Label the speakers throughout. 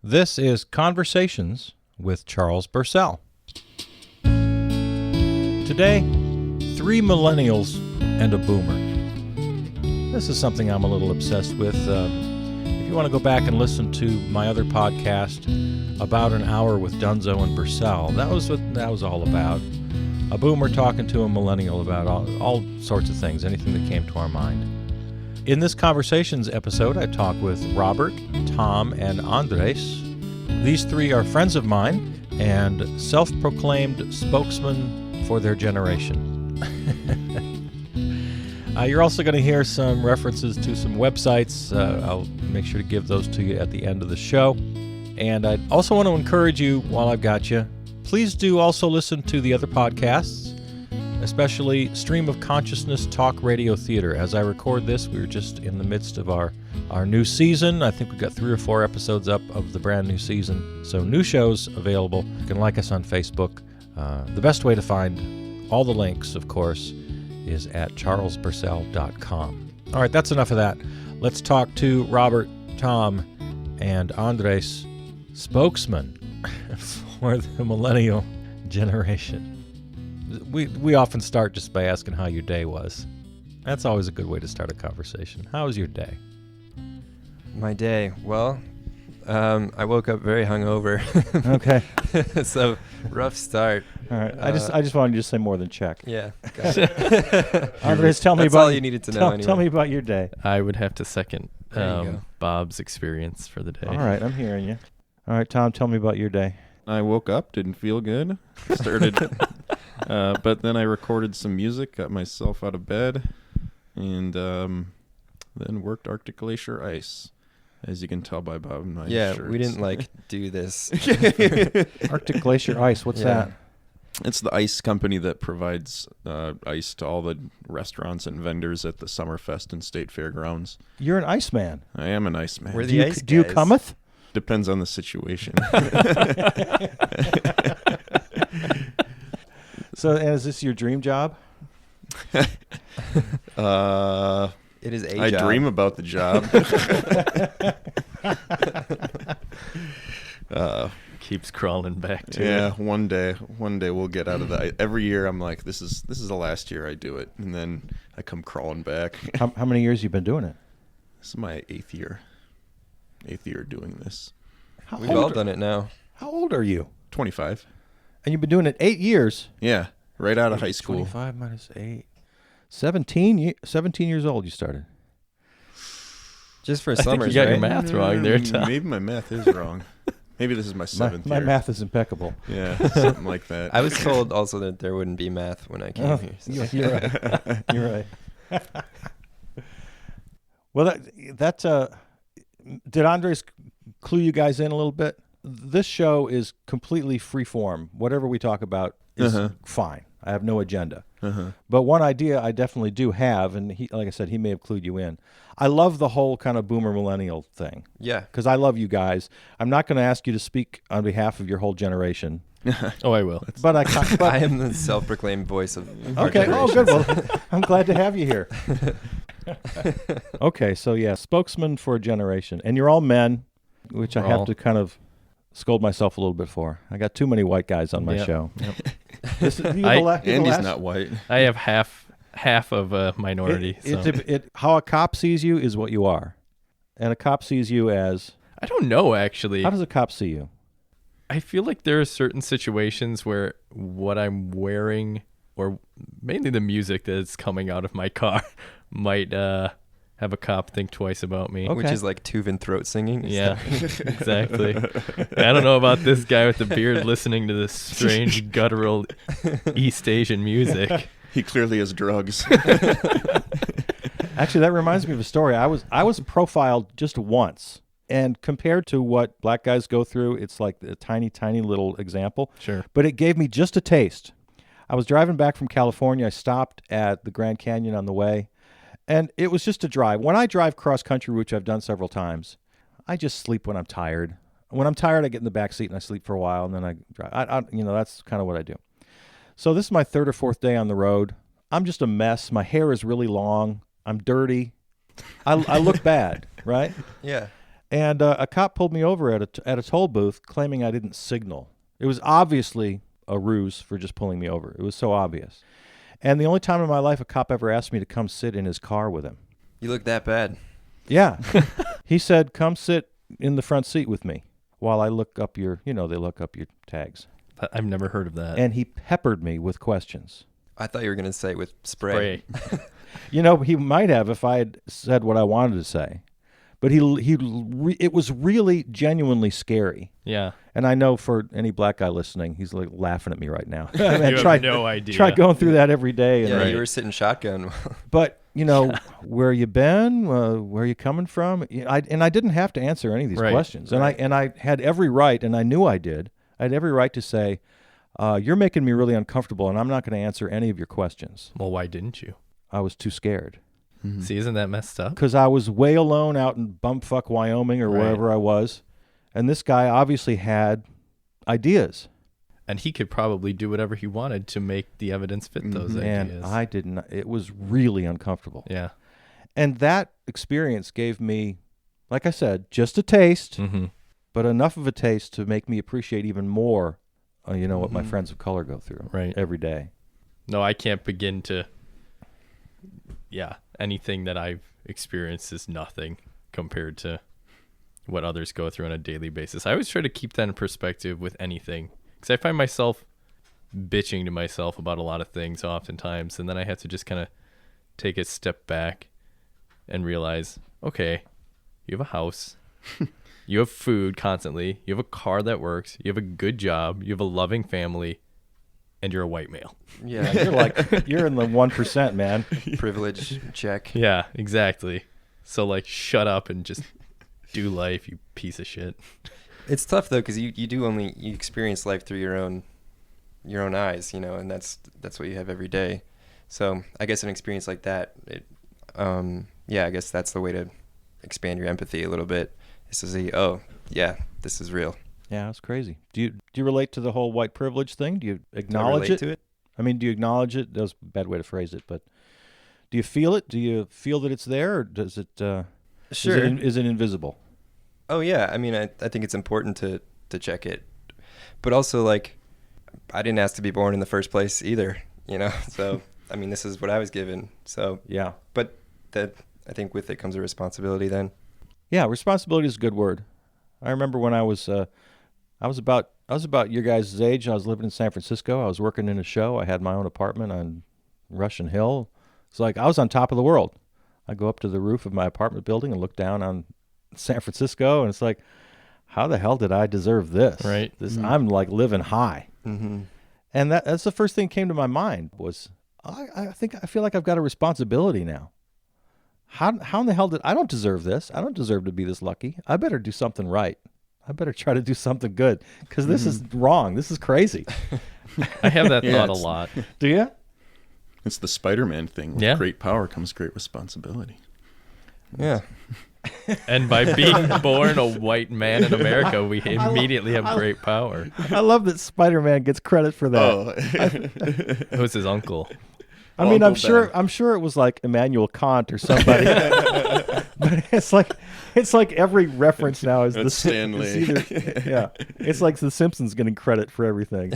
Speaker 1: This is Conversations with Charles Bursell. Today, 3 millennials and a boomer. This is something I'm a little obsessed with. If you want to go back and listen to my other podcast, About an Hour with Dunzo and Bursell, that was what that was all about. A boomer talking to a millennial about all sorts of things, anything that came to our mind. In this Conversations episode, I talk with Robert, Tom, and Andres. These 3 are friends of mine and self-proclaimed spokesmen for their generation. You're also going to hear some references to some websites. I'll make sure to give those to you at the end of the show. And I also want to encourage you, while I've got you, please do also listen to the other podcasts, especially Stream of Consciousness Talk Radio Theater. As I record this, we're just in the midst of our new season. I think we've got 3 or 4 episodes up of the brand new season. So new shows available. You can like us on Facebook. The best way to find all the links, of course, is at charlesbursell.com. All right, that's enough of that. Let's talk to Robert, Tom, and Andres, spokesman for the millennial generation. We often start just by asking how your day was. That's always a good way to start a conversation. How was your day?
Speaker 2: My day? Well, I woke up very hungover.
Speaker 3: Okay.
Speaker 2: So, rough start.
Speaker 3: All right. I just wanted you to say more than check.
Speaker 2: Yeah. Got it.
Speaker 3: Andres, tell me
Speaker 2: That's
Speaker 3: about
Speaker 2: all you needed to know anyway.
Speaker 3: Tell me about your day.
Speaker 4: I would have to second
Speaker 2: There you go.
Speaker 4: Bob's experience for the day.
Speaker 3: All right, I'm hearing you. All right, Tom, tell me about your day.
Speaker 5: I woke up, didn't feel good, started, but then I recorded some music, got myself out of bed, and then worked Arctic Glacier ice, as you can tell by Bob and my
Speaker 2: Yeah,
Speaker 5: shirts.
Speaker 2: we didn't do this.
Speaker 3: Arctic Glacier Ice, what's that?
Speaker 5: It's the ice company that provides ice to all the restaurants and vendors at the Summerfest and State Fairgrounds.
Speaker 3: You're an ice man.
Speaker 5: I am an ice man.
Speaker 2: We're
Speaker 3: Do
Speaker 2: the
Speaker 3: you,
Speaker 2: ice
Speaker 3: do you
Speaker 2: guys.
Speaker 3: cometh?
Speaker 5: Depends on the situation.
Speaker 3: So, and is this your dream job?
Speaker 2: It is a
Speaker 5: I
Speaker 2: job.
Speaker 5: dream about the job.
Speaker 4: Keeps crawling back to
Speaker 5: Yeah,
Speaker 4: it.
Speaker 5: one day we'll get out of that. Every year I'm like, this is the last year I do it, and then I come crawling back.
Speaker 3: How many years you been doing it?
Speaker 5: This is my 8th year doing this.
Speaker 3: How
Speaker 2: We've
Speaker 3: old,
Speaker 2: all done it now.
Speaker 3: how old are you?
Speaker 5: 25.
Speaker 3: And you've been doing it 8 years.
Speaker 5: Yeah, right out of high school.
Speaker 3: 25 minus 8. 17 years old you started.
Speaker 2: Just for
Speaker 4: I think
Speaker 2: summers,
Speaker 4: you got your
Speaker 2: right?
Speaker 4: math wrong there, Tom.
Speaker 5: Maybe my math is wrong. Maybe this is my 7th
Speaker 3: My
Speaker 5: year.
Speaker 3: math is impeccable.
Speaker 5: Yeah, something like that.
Speaker 2: I was told also that there wouldn't be math when I came here. So.
Speaker 3: You're right. You're right. Well, did Andres clue you guys in a little bit? This show is completely free form. Whatever we talk about is fine. I have no agenda. But one idea I definitely do have, and he, like I said, he may have clued you in. I love the whole kind of boomer millennial thing.
Speaker 2: Yeah.
Speaker 3: Because I love you guys. I'm not going to ask you to speak on behalf of your whole generation.
Speaker 4: Oh, I will.
Speaker 3: But
Speaker 2: I am the self-proclaimed voice of our
Speaker 3: Okay. Oh,
Speaker 2: generation.
Speaker 3: good. Well, I'm glad to have you here. Okay. So, yeah, spokesman for a generation. And you're all men, which I have to kind of scold myself a little bit for. I got too many white guys on my show.
Speaker 5: Andy's not white.
Speaker 4: I have half of a minority.
Speaker 3: How a cop sees you is what you are. And a cop sees you as...
Speaker 4: I don't know, actually.
Speaker 3: How does a cop see you?
Speaker 4: I feel like there are certain situations where what I'm wearing, or mainly the music that's coming out of my car, might have a cop think twice about me.
Speaker 3: Okay.
Speaker 2: Which is like Tuvan throat singing.
Speaker 4: Yeah, exactly. I don't know about this guy with the beard listening to this strange guttural East Asian music.
Speaker 5: He clearly has drugs.
Speaker 3: Actually, that reminds me of a story. I was profiled just once. And compared to what black guys go through, it's like a tiny, tiny little example.
Speaker 4: Sure.
Speaker 3: But it gave me just a taste. I was driving back from California. I stopped at the Grand Canyon on the way. And it was just a drive. When I drive cross-country, which I've done several times, I just sleep when I'm tired. When I'm tired, I get in the back seat and I sleep for a while, and then I drive. That's kind of what I do. So this is my 3rd or 4th day on the road. I'm just a mess. My hair is really long. I'm dirty. I look bad, right?
Speaker 2: Yeah.
Speaker 3: And a cop pulled me over at a toll booth claiming I didn't signal. It was obviously a ruse for just pulling me over. It was so obvious. And the only time in my life a cop ever asked me to come sit in his car with him.
Speaker 2: You look that bad.
Speaker 3: Yeah. He said, come sit in the front seat with me while I look up they look up your tags.
Speaker 4: I've never heard of that.
Speaker 3: And he peppered me with questions.
Speaker 2: I thought you were going to say with spray.
Speaker 3: He might have if I had said what I wanted to say. But it was really genuinely scary.
Speaker 4: Yeah.
Speaker 3: And I know for any black guy listening, he's like laughing at me right now.
Speaker 4: You have no idea.
Speaker 3: Try going through that every day.
Speaker 2: Yeah,
Speaker 3: And
Speaker 2: you were sitting shotgun.
Speaker 3: But, where you been? Where you coming from? I didn't have to answer any of these questions. And I had every right, and I knew I did. I had every right to say, you're making me really uncomfortable, and I'm not going to answer any of your questions.
Speaker 4: Well, why didn't you?
Speaker 3: I was too scared.
Speaker 5: Mm-hmm.
Speaker 4: See, isn't that messed up?
Speaker 3: Because I was way alone out in bumfuck Wyoming or wherever I was. And this guy obviously had ideas.
Speaker 4: And he could probably do whatever he wanted to make the evidence fit those ideas.
Speaker 3: And I didn't. It was really uncomfortable.
Speaker 4: Yeah.
Speaker 3: And that experience gave me, like I said, just a taste, but enough of a taste to make me appreciate even more, what my friends of color go through every day.
Speaker 4: No, I can't begin to. Yeah, anything that I've experienced is nothing compared to what others go through on a daily basis. I always try to keep that in perspective with anything, because I find myself bitching to myself about a lot of things oftentimes, and then I have to just kind of take a step back and realize, okay, you have a house, you have food constantly, you have a car that works, you have a good job, you have a loving family, and you're a white male.
Speaker 2: Yeah.
Speaker 3: You're in the 1%, man.
Speaker 2: Privilege check.
Speaker 4: Yeah, exactly. So shut up and just do life, you piece of shit.
Speaker 2: It's tough though, because you experience life through your own eyes, and that's what you have every day. So I guess an experience like that, I guess that's the way to expand your empathy a little bit, is to see, oh yeah, this is real.
Speaker 3: Yeah, it's crazy. Do you relate to the whole white privilege thing? Do you acknowledge
Speaker 2: Do I relate to it?
Speaker 3: I mean, do you acknowledge it? That was a bad way to phrase it, but do you feel it? Do you feel that it's there, or does it?
Speaker 2: Sure.
Speaker 3: Is it invisible?
Speaker 2: Oh yeah, I mean, I think it's important to check it, but also I didn't ask to be born in the first place either, So I mean, this is what I was given. So
Speaker 3: yeah,
Speaker 2: but that I think with it comes a responsibility then.
Speaker 3: Yeah, responsibility is a good word. I remember when I was about your guys' age. I was living in San Francisco. I was working in a show. I had my own apartment on Russian Hill. It's like I was on top of the world. I go up to the roof of my apartment building and look down on San Francisco, and it's like, how the hell did I deserve this?
Speaker 4: Right.
Speaker 3: I'm living high.
Speaker 2: Mm-hmm.
Speaker 3: And that's the first thing that came to my mind was, I feel like I've got a responsibility now. How in the hell I don't deserve this. I don't deserve to be this lucky. I better do something right. I better try to do something good, because this is wrong. This is crazy.
Speaker 4: I have that thought a lot.
Speaker 3: Do you?
Speaker 5: It's the Spider-Man thing. With great power comes great responsibility.
Speaker 2: Yeah.
Speaker 4: And by being born a white man in America, we immediately have great power.
Speaker 3: I love that Spider-Man gets credit for that.
Speaker 4: It was his uncle.
Speaker 3: I mean, I'm sure it was like Immanuel Kant or somebody. But it's like every reference now is
Speaker 5: That's Stanley.
Speaker 3: It's like the Simpsons getting credit for everything.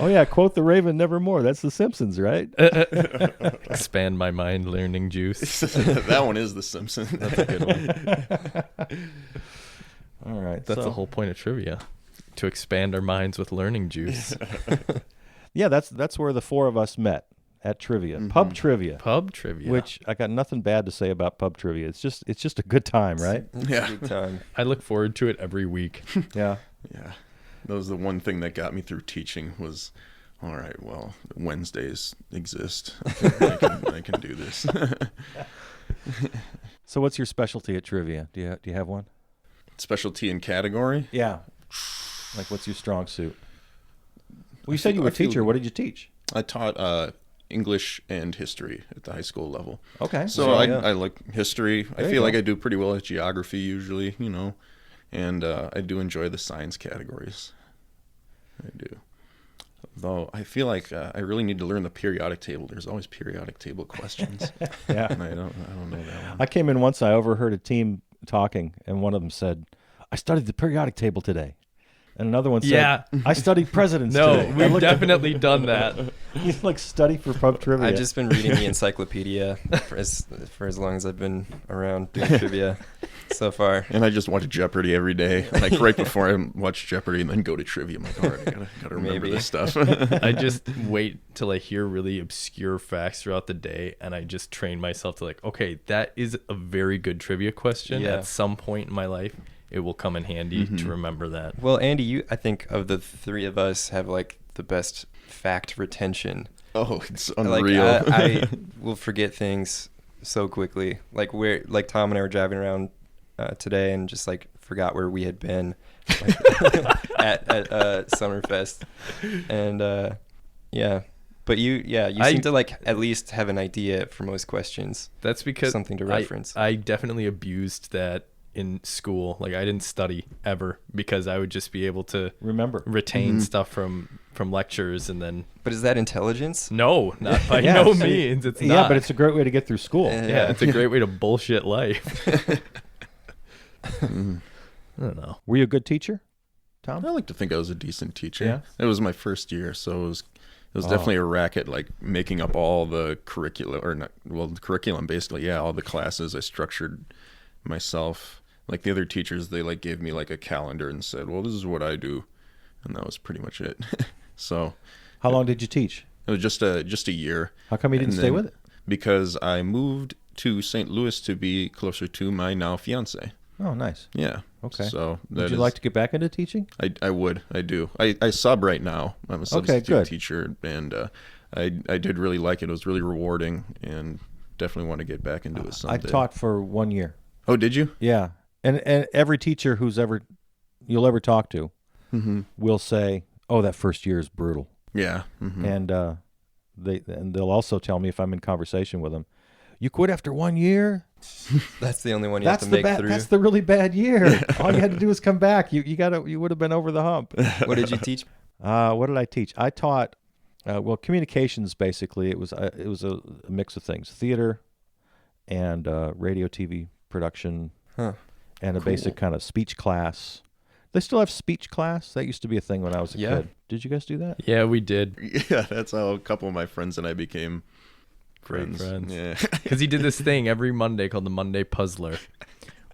Speaker 3: Oh yeah, quote the Raven nevermore. That's the Simpsons, right?
Speaker 4: Expand my mind, learning juice.
Speaker 5: That one is the Simpsons.
Speaker 4: That's a good one.
Speaker 3: All right,
Speaker 4: that's the whole point of trivia, to expand our minds with learning juice.
Speaker 3: Yeah, that's where the four of us met. At trivia, pub trivia, which I got nothing bad to say about pub trivia. It's just a good time, right?
Speaker 2: Yeah, good time.
Speaker 4: I look forward to it every week.
Speaker 3: Yeah.
Speaker 5: That was the one thing that got me through teaching was, all right, well, Wednesdays exist. I can do this.
Speaker 3: So, what's your specialty at trivia? Do you have one?
Speaker 5: Specialty and category?
Speaker 3: Yeah. Like, what's your strong suit? Well, you said you were a teacher. What did you teach?
Speaker 5: I taught English and history at the high school level.
Speaker 3: Okay.
Speaker 5: So I like history. I feel like I do pretty well at geography usually, and I do enjoy the science categories. I do. Though I feel like I really need to learn the periodic table. There's always periodic table questions.
Speaker 3: Yeah.
Speaker 5: And I don't know that one.
Speaker 3: I came in once. I overheard a team talking, and one of them said, "I studied the periodic table today," and another one said,
Speaker 4: Yeah.
Speaker 3: "I studied presidents
Speaker 4: No,
Speaker 3: today." I
Speaker 4: we've
Speaker 3: looked at-
Speaker 4: definitely done that.
Speaker 3: You like study for pub trivia.
Speaker 2: I've just been reading the encyclopedia for as long as I've been around doing trivia so far.
Speaker 5: And I just watch Jeopardy every day. Like right before I watch Jeopardy and then go to trivia. I'm like, all right, I gotta remember
Speaker 2: Maybe.
Speaker 5: this stuff.
Speaker 4: I just wait till I hear really obscure facts throughout the day, and I just train myself to like, okay, that is a very good trivia question.
Speaker 2: Yeah.
Speaker 4: At some point in my life, it will come in handy to remember that.
Speaker 2: Well, Andy, you, I think of the three of us, have like the best fact retention.
Speaker 5: Oh, it's
Speaker 2: Like
Speaker 5: unreal.
Speaker 2: I will forget things so quickly. Like Tom and I were driving around today and just like forgot where we had been at Summerfest, and yeah. But you seem to like at least have an idea for most questions.
Speaker 4: That's because
Speaker 2: Something to reference.
Speaker 4: I definitely abused that in school. Like I didn't study ever because I would just be able to
Speaker 3: remember.
Speaker 4: retain stuff from lectures, and then
Speaker 2: But is that intelligence?
Speaker 4: no, not by
Speaker 3: Yeah,
Speaker 4: no
Speaker 3: see,
Speaker 4: means. It's
Speaker 3: Yeah,
Speaker 4: not.
Speaker 3: but it's a great way to get through school.
Speaker 4: yeah, it's a great way to bullshit life. I don't know.
Speaker 3: Were you a good teacher, Tom?
Speaker 5: I like to think I was a decent teacher.
Speaker 3: Yeah?
Speaker 5: It was my first year, so it was definitely a racket, like making up all the the curriculum basically. Yeah, all the classes I structured myself. Like the other teachers, they like gave me like a calendar and said, "Well, this is what I do," and that was pretty much it. So
Speaker 3: How long did you teach?
Speaker 5: it was just a year.
Speaker 3: How come you didn't
Speaker 5: And
Speaker 3: stay
Speaker 5: then-
Speaker 3: with it?
Speaker 5: Because I moved to St. Louis to be closer to my now fiance.
Speaker 3: Oh, nice.
Speaker 5: Yeah.
Speaker 3: Okay.
Speaker 5: So
Speaker 3: Would you like to get back into teaching?
Speaker 5: I do. I sub right now. I'm a substitute
Speaker 3: good.
Speaker 5: teacher, and I did really like it. It was really rewarding, and definitely want to get back into it someday.
Speaker 3: I taught for 1 year.
Speaker 5: Oh, did you?
Speaker 3: Yeah, and every teacher you'll ever talk to will say, "Oh, that first year is brutal,"
Speaker 5: Yeah.
Speaker 3: and they'll also tell me if I'm in conversation with them, "You quit after 1 year?
Speaker 2: That's the only one you have to make through.
Speaker 3: That's the really bad year. All you had to do was come back. You would have been over the hump."
Speaker 2: What did you teach?
Speaker 3: What did I teach? I taught communications. Basically, it was a mix of things: theater and radio, TV production, and a basic kind of speech class. They still have speech class. That used to be a thing when I was a kid. Did you guys do that?
Speaker 4: Yeah, we did.
Speaker 5: Yeah, that's how a couple of my friends and I became
Speaker 4: Great friends.
Speaker 5: Yeah.
Speaker 4: Because he did this thing every Monday called the Monday Puzzler,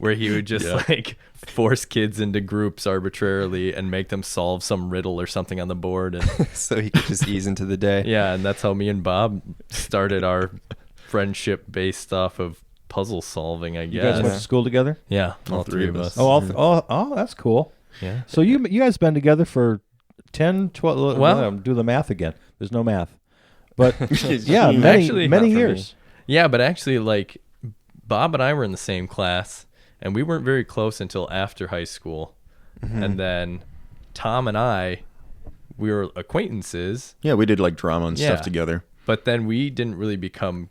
Speaker 4: where he would just like force kids into groups arbitrarily and make them solve some riddle or something on the board. And
Speaker 2: So he could just ease into the day.
Speaker 4: yeah, and that's how me and Bob started our friendship based off of puzzle solving, I
Speaker 3: You guys
Speaker 4: guess.
Speaker 3: went to school together?
Speaker 4: Yeah, all three of us.
Speaker 3: Oh, that's cool.
Speaker 4: Yeah.
Speaker 3: So you guys been together for 10, 12,
Speaker 4: Well-
Speaker 3: do the math again. There's no math. But yeah,
Speaker 4: Actually,
Speaker 3: many
Speaker 2: not for
Speaker 3: years.
Speaker 4: Yeah, but actually, like, Bob and I were in the same class, and we weren't very close until after high school. And then Tom and I, we were acquaintances,
Speaker 5: Yeah, we did like drama and
Speaker 4: Yeah.
Speaker 5: stuff together.
Speaker 4: but then we didn't really become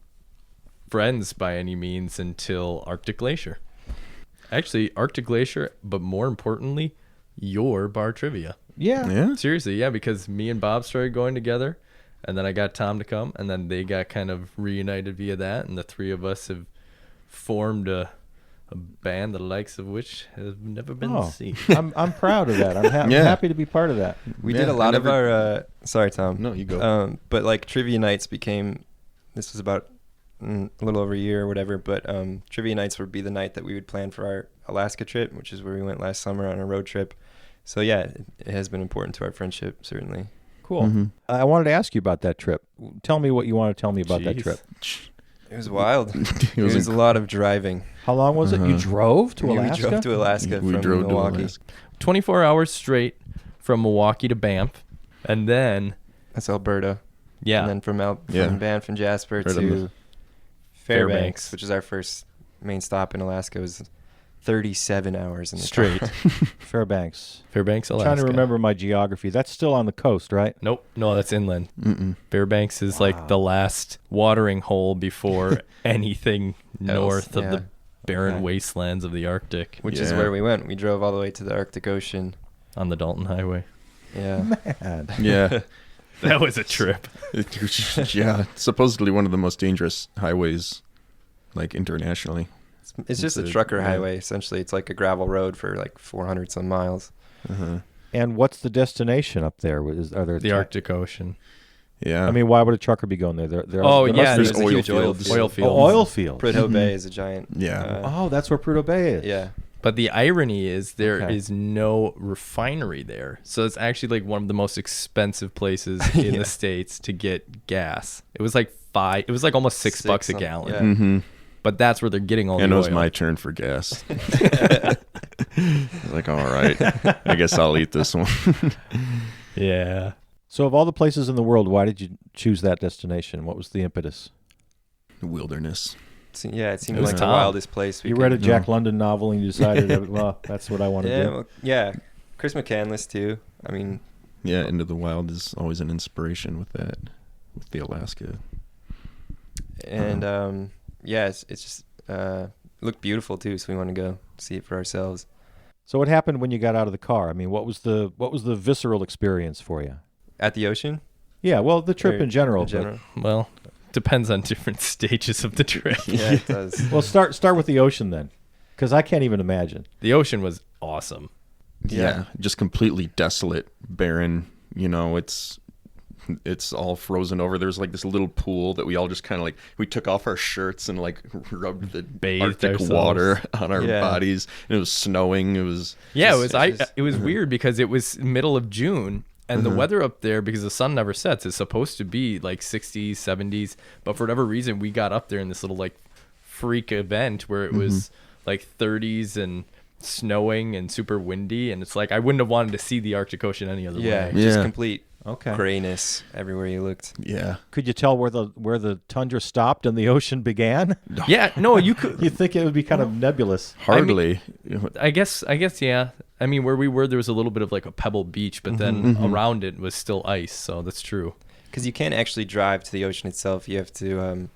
Speaker 4: friends by any means until Arctic Glacier. Actually, Arctic Glacier, but more importantly, your bar trivia.
Speaker 3: Yeah.
Speaker 5: Yeah.
Speaker 4: Seriously, yeah, because me and Bob started going together, and then I got Tom to come, and then they got kind of reunited via that, and the three of us have formed a band the likes of which have never been
Speaker 3: Oh.
Speaker 4: seen.
Speaker 3: I'm proud of that. I'm
Speaker 5: Yeah.
Speaker 3: happy to be part of that.
Speaker 2: We
Speaker 5: Yeah,
Speaker 2: did a
Speaker 5: I
Speaker 2: lot of
Speaker 5: never-
Speaker 2: our. Sorry, Tom.
Speaker 5: No, you go.
Speaker 2: But like trivia nights became. This was about a little over a year or whatever. But trivia nights would be the night that we would plan for our Alaska trip, which is where we went last summer on a road trip. So yeah, it has been important to our friendship, certainly.
Speaker 3: Cool. I wanted to ask you about that trip. Tell me what you want to tell me about that
Speaker 4: Jeez.
Speaker 3: trip.
Speaker 2: It was wild.
Speaker 5: It
Speaker 2: It was a lot of driving.
Speaker 3: How long was it? You drove to
Speaker 2: We
Speaker 3: Alaska?
Speaker 2: drove to Alaska
Speaker 5: We
Speaker 2: from
Speaker 5: drove to
Speaker 2: Milwaukee.
Speaker 5: Alaska.
Speaker 4: 24 hours straight from Milwaukee to Banff, and then
Speaker 2: That's Alberta.
Speaker 4: yeah,
Speaker 2: And then from
Speaker 5: Yeah.
Speaker 2: Banff and Jasper
Speaker 5: Right on
Speaker 2: to
Speaker 5: the-
Speaker 2: Fairbanks, which is our first main stop in Alaska. It was 37 hours in the
Speaker 4: straight
Speaker 2: car.
Speaker 3: Fairbanks.
Speaker 4: Fairbanks, Alaska.
Speaker 3: Trying to remember my geography. That's still on the coast, right?
Speaker 4: Nope, no, that's inland.
Speaker 5: Mm-mm.
Speaker 4: Fairbanks is like the last watering hole before anything north of
Speaker 2: yeah.
Speaker 4: the barren
Speaker 2: Okay.
Speaker 4: wastelands of the Arctic
Speaker 2: Which is
Speaker 5: Yeah.
Speaker 2: where we went. We drove all the way to the Arctic Ocean.
Speaker 4: on the Dalton Highway.
Speaker 2: Yeah.
Speaker 3: Man.
Speaker 5: Yeah.
Speaker 4: That was a trip.
Speaker 5: Yeah. Supposedly one of the most dangerous highways, like internationally.
Speaker 2: It's just a
Speaker 5: a-
Speaker 2: trucker
Speaker 5: yeah.
Speaker 2: highway. Essentially, it's like a gravel road for like 400 some miles.
Speaker 5: Uh-huh.
Speaker 3: And what's the destination up there? Are there
Speaker 4: The Arctic Ocean.
Speaker 5: Yeah.
Speaker 3: I mean, why would a trucker be going there?
Speaker 4: Oh,
Speaker 3: there
Speaker 4: yeah,
Speaker 3: must be-
Speaker 2: there's a huge
Speaker 5: oil fields.
Speaker 4: Oil
Speaker 3: oh,
Speaker 4: fields.
Speaker 3: oil fields.
Speaker 2: Prudhoe
Speaker 5: Mhm.
Speaker 2: Bay is a giant.
Speaker 5: Yeah.
Speaker 3: Oh, that's where Prudhoe Bay is.
Speaker 2: Yeah.
Speaker 4: But the irony is there is
Speaker 3: Okay.
Speaker 4: no refinery there. So it's actually like one of the most expensive places in the States to get gas. It was like almost $6 a
Speaker 2: some-
Speaker 4: gallon.
Speaker 2: yeah.
Speaker 5: Mm-hmm.
Speaker 4: But that's where they're getting all
Speaker 5: And
Speaker 4: the
Speaker 5: it
Speaker 4: oil.
Speaker 5: was my turn for gas. I was like, all right, I guess I'll eat this one.
Speaker 4: Yeah.
Speaker 3: So, of all the places in the world, why did you choose that destination? What was the impetus?
Speaker 5: Wilderness.
Speaker 2: Yeah, it seemed
Speaker 4: It was
Speaker 2: like the
Speaker 4: Tom.
Speaker 2: wildest place.
Speaker 3: You read a Jack London novel and you decided, that, well, that's what I want to
Speaker 2: Yeah,
Speaker 3: do.
Speaker 2: well, yeah. Chris McCandless too. I mean,
Speaker 5: Yeah, Into the Wild is always an inspiration with that, with the Alaska.
Speaker 2: and yeah, it's just looked beautiful too. So we want to go see it for ourselves.
Speaker 3: So, what happened when you got out of the car? I mean, what was the visceral experience for you?
Speaker 2: At the ocean.
Speaker 3: Yeah, well, the trip
Speaker 2: Or
Speaker 3: in general.
Speaker 2: In general.
Speaker 4: Well, depends on different stages of the trip.
Speaker 2: Yeah, it does.
Speaker 3: Well, start with the ocean then, because I can't even imagine.
Speaker 4: The ocean was awesome.
Speaker 5: Yeah, just completely desolate, barren. You know, it's all frozen over. There's like this little pool that we all just kind of like, we took off our shirts and like rubbed the
Speaker 4: Bathed
Speaker 5: Arctic
Speaker 4: ourselves.
Speaker 5: water on our
Speaker 2: Yeah.
Speaker 5: bodies. And it was snowing. It was
Speaker 4: Yeah,
Speaker 2: Just-
Speaker 4: it was weird because it was middle of June and the weather up there, because the sun never sets, is supposed to be like 60s, 70s, but for whatever reason we got up there in this little like freak event where it was like 30s and snowing and super windy, and it's like I wouldn't have wanted to see the Arctic Ocean any other
Speaker 2: Yeah,
Speaker 4: way.
Speaker 2: just
Speaker 5: Yeah.
Speaker 2: complete
Speaker 3: Okay.
Speaker 2: grayness everywhere you looked.
Speaker 5: yeah.
Speaker 3: Could you tell where the tundra stopped and the ocean began?
Speaker 4: Yeah, no, you could.
Speaker 3: You'd think it would be kind of nebulous.
Speaker 5: Hardly.
Speaker 4: I guess, yeah. I mean, where we were, there was a little bit of like a pebble beach, but then around it was still ice. So that's true.
Speaker 2: Because you can't actually drive to the ocean itself. You have to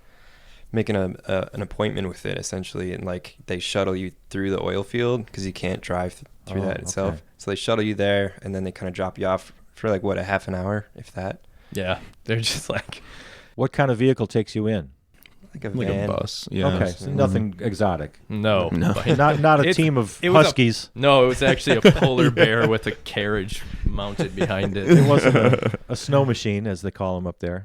Speaker 2: make an appointment with it essentially, and like they shuttle you through the oil field because you can't drive through
Speaker 3: Oh,
Speaker 2: that itself.
Speaker 3: okay.
Speaker 2: So they shuttle you there, and then they kind of drop you off for like what, a half an hour, if that.
Speaker 4: Yeah, they're just like,
Speaker 3: What kind of vehicle takes you in?
Speaker 2: Like a
Speaker 5: Like
Speaker 2: van.
Speaker 5: a bus. Yeah.
Speaker 3: Okay, so nothing exotic.
Speaker 4: no.
Speaker 5: No.
Speaker 4: but-
Speaker 3: Not a
Speaker 4: It's-
Speaker 3: team of
Speaker 4: it was a-
Speaker 3: huskies.
Speaker 4: No, it was actually a polar bear with a carriage mounted behind
Speaker 3: It
Speaker 4: it.
Speaker 3: wasn't a snow machine, as they call them up there,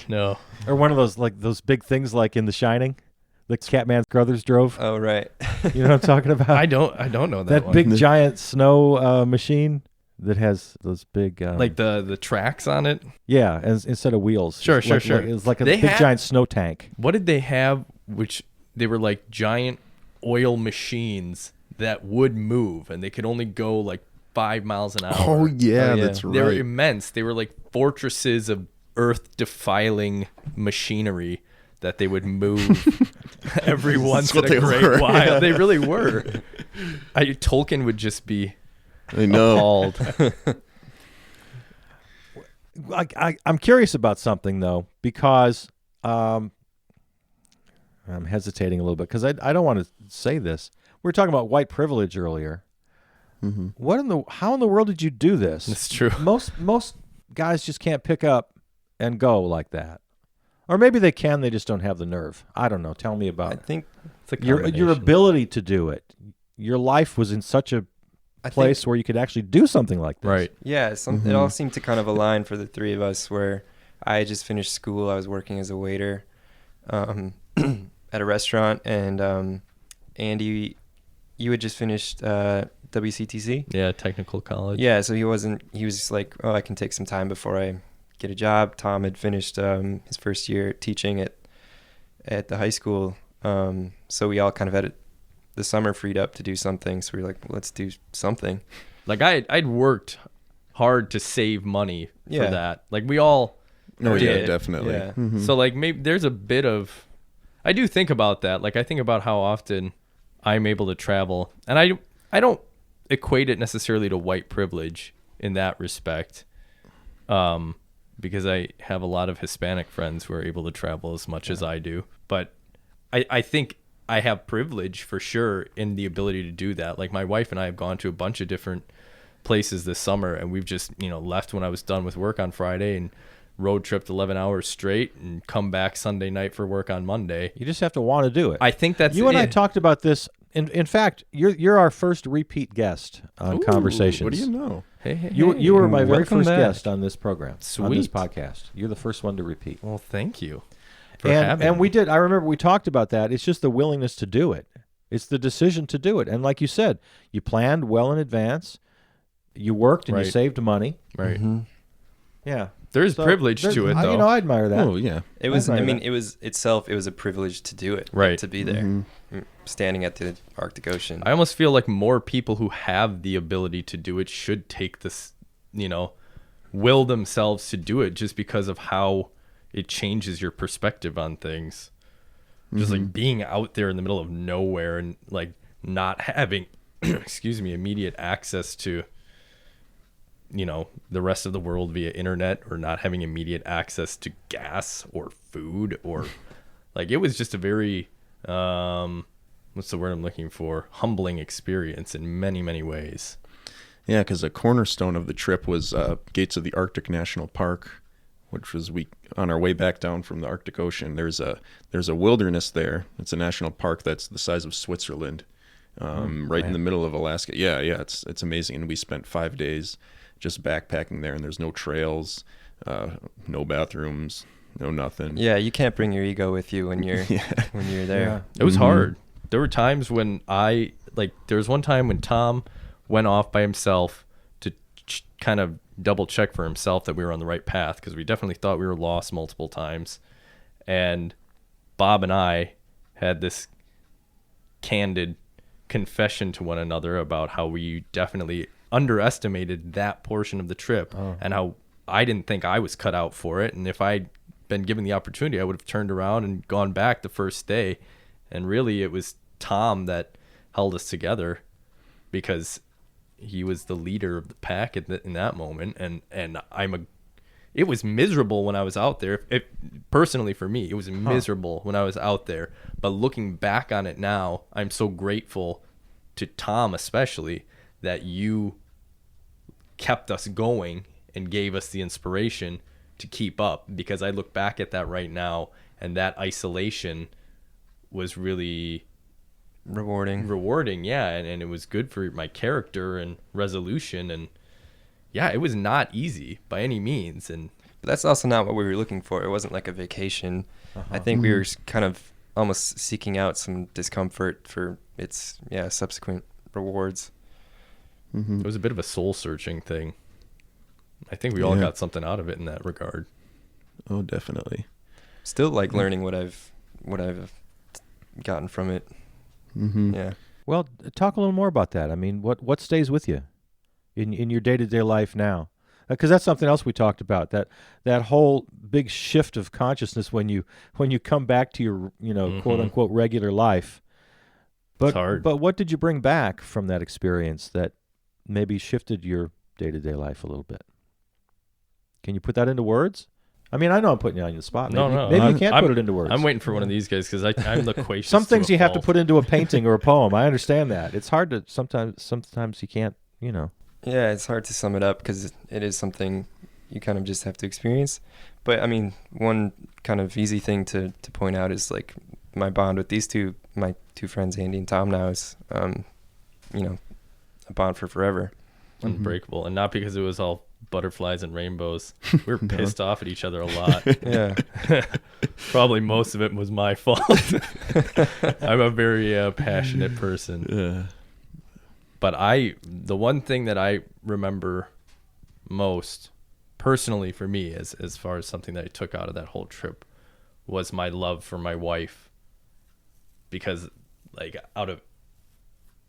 Speaker 4: No.
Speaker 3: or one of those big things like in The Shining, the Catman Brothers drove.
Speaker 2: Oh, right.
Speaker 3: You know what I'm talking about?
Speaker 4: I don't know that,
Speaker 3: that
Speaker 4: one.
Speaker 3: big giant snow machine that has those big
Speaker 4: Like the tracks on it.
Speaker 3: yeah, instead of wheels.
Speaker 4: Sure,
Speaker 3: It's
Speaker 4: sure,
Speaker 3: like,
Speaker 4: sure.
Speaker 3: It's like a
Speaker 4: They
Speaker 3: big
Speaker 4: had-
Speaker 3: giant snow tank.
Speaker 4: What did they have? Which they were like giant oil machines that would move, and they could only go like 5 miles an hour.
Speaker 5: Oh, yeah,
Speaker 2: Oh, yeah.
Speaker 5: that's
Speaker 4: They were
Speaker 5: right.
Speaker 4: immense. They were like fortresses of earth-defiling machinery that they would move every once in
Speaker 5: what
Speaker 4: a
Speaker 5: they
Speaker 4: great
Speaker 5: were.
Speaker 4: while. They really were. Tolkien would just be
Speaker 5: I know.
Speaker 4: appalled.
Speaker 3: I'm curious about something though, because I'm hesitating a little bit because I don't want to say this. We were talking about white privilege earlier.
Speaker 5: Mm-hmm.
Speaker 3: How in the world did you do this?
Speaker 4: That's true.
Speaker 3: Most guys just can't pick up and go like that, or maybe they can. They just don't have the nerve. I don't know. Tell me
Speaker 2: I
Speaker 3: about
Speaker 2: think
Speaker 4: It's a
Speaker 3: your
Speaker 4: combination.
Speaker 3: ability to do it. Your life was in such a
Speaker 2: I
Speaker 3: place
Speaker 2: think,
Speaker 3: where you could actually do something like this.
Speaker 4: Right.
Speaker 2: yeah, it all seemed to kind of align for the three of us. Where I had just finished school, I was working as a waiter at a restaurant, and Andy, you had just finished WCTC.
Speaker 4: Yeah, technical college.
Speaker 2: Yeah, so he was just like, oh, I can take some time before I get a job. Tom had finished his first year teaching at the high school, so we all kind of had the summer freed up to do something. So we were like, well, let's do something.
Speaker 4: Like I'd worked hard to save money
Speaker 2: Yeah.
Speaker 4: for that. Like we all
Speaker 5: Oh, yeah,
Speaker 4: did.
Speaker 5: definitely.
Speaker 2: Yeah.
Speaker 5: Mhm.
Speaker 4: So like maybe there's a bit of, I do think about that. Like I think about how often I'm able to travel, and I don't equate it necessarily to white privilege in that respect, because I have a lot of Hispanic friends who are able to travel as much as I do. But I think I have privilege for sure in the ability to do that. Like my wife and I have gone to a bunch of different places this summer, and we've just left when I was done with work on Friday and road tripped 11 hours straight and come back Sunday night for work on Monday.
Speaker 3: You just have to want to do it.
Speaker 4: I think that's
Speaker 3: you and I
Speaker 4: it.
Speaker 3: talked about this. In fact, you're our first repeat guest on
Speaker 4: Ooh,
Speaker 3: Conversations.
Speaker 5: What do you know?
Speaker 4: Hey,
Speaker 3: You were my very
Speaker 4: welcome
Speaker 3: first
Speaker 4: back.
Speaker 3: guest on this program, on this
Speaker 4: Sweet.
Speaker 3: podcast. You're the first one to repeat.
Speaker 4: Well, thank you for having
Speaker 3: And
Speaker 4: me.
Speaker 3: we did. I remember we talked about that. It's just the willingness to do it. It's the decision to do it. And like you said, you planned well in advance. You worked and you
Speaker 4: Right.
Speaker 3: saved money.
Speaker 4: Right.
Speaker 2: Mm-hmm.
Speaker 3: Yeah.
Speaker 4: There's
Speaker 3: So
Speaker 4: privilege
Speaker 3: there's-
Speaker 4: to it, though.
Speaker 3: I admire that.
Speaker 5: Oh yeah.
Speaker 2: It was. I
Speaker 3: admire
Speaker 2: mean,
Speaker 3: that.
Speaker 2: it was a privilege to do it.
Speaker 4: Right.
Speaker 2: To be there, standing at the Arctic Ocean.
Speaker 4: I almost feel like more people who have the ability to do it should take this, will themselves to do it just because of how it changes your perspective on things. Just like being out there in the middle of nowhere and like not having, immediate access to, the rest of the world via internet, or not having immediate access to gas or food, or like it was just a very, what's the word I'm looking for? Humbling experience in many, many ways.
Speaker 5: Yeah, because a cornerstone of the trip was Gates of the Arctic National Park, which was on our way back down from the Arctic Ocean. There's a wilderness there. It's a national park that's the size of Switzerland, right in the middle of Alaska. Yeah, it's amazing. And we spent 5 days just backpacking there, and there's no trails, no bathrooms, no nothing.
Speaker 2: Yeah, you can't bring your ego with you when you're when you're there.
Speaker 4: It was hard. There were times when there was one time when Tom went off by himself to kind of double check for himself that we were on the right path, because we definitely thought we were lost multiple times. And Bob and I had this candid confession to one another about how we definitely underestimated that portion of the trip, and how I didn't think I was cut out for it. And if I'd been given the opportunity, I would have turned around and gone back the first day. And really it was Tom that held us together, because he was the leader of the pack in that moment. And it was miserable when I was out there. Personally for me, it was miserable when I was out there. But looking back on it now, I'm so grateful to Tom, especially, that you kept us going and gave us the inspiration to keep up, because I look back at that right now, and that isolation was really rewarding. Yeah. And it was good for my character and resolution. And yeah, it was not easy by any means. But
Speaker 2: that's also not what we were looking for. It wasn't like a vacation. I think we were kind of almost seeking out some discomfort for its subsequent rewards.
Speaker 4: It was a bit of a soul searching thing. I think we all got something out of it in that regard.
Speaker 5: Oh, definitely.
Speaker 2: Still like learning what I've gotten from it. Yeah.
Speaker 3: Well, talk a little more about that. I mean, what stays with you in your day-to-day life now? Because that's something else we talked about, that whole big shift of consciousness when you come back to your quote unquote regular life. But
Speaker 4: It's hard.
Speaker 3: But what did you bring back from that experience that maybe shifted your day-to-day life a little bit? Can you put that into words? I mean, I know I'm putting you on the spot. Maybe,
Speaker 4: No.
Speaker 3: maybe you can't put it into words.
Speaker 4: I'm waiting for one of these guys, because I'm loquacious.
Speaker 3: Some things
Speaker 4: to a
Speaker 3: you have to
Speaker 4: fault.
Speaker 3: put into a painting or a poem. I understand that. It's hard to sometimes you can't,
Speaker 2: Yeah, it's hard to sum it up because it is something you kind of just have to experience. But I mean, one kind of easy thing to point out is like my bond with my two friends, Andy and Tom, now is, a bond for forever.
Speaker 4: Unbreakable. And not because it was all butterflies and rainbows. We were pissed off at each other a lot.
Speaker 2: Yeah.
Speaker 4: Probably most of it was my fault. I'm a very passionate person.
Speaker 5: Yeah.
Speaker 4: But the one thing that I remember most personally for me, as far as something that I took out of that whole trip, was my love for my wife. Because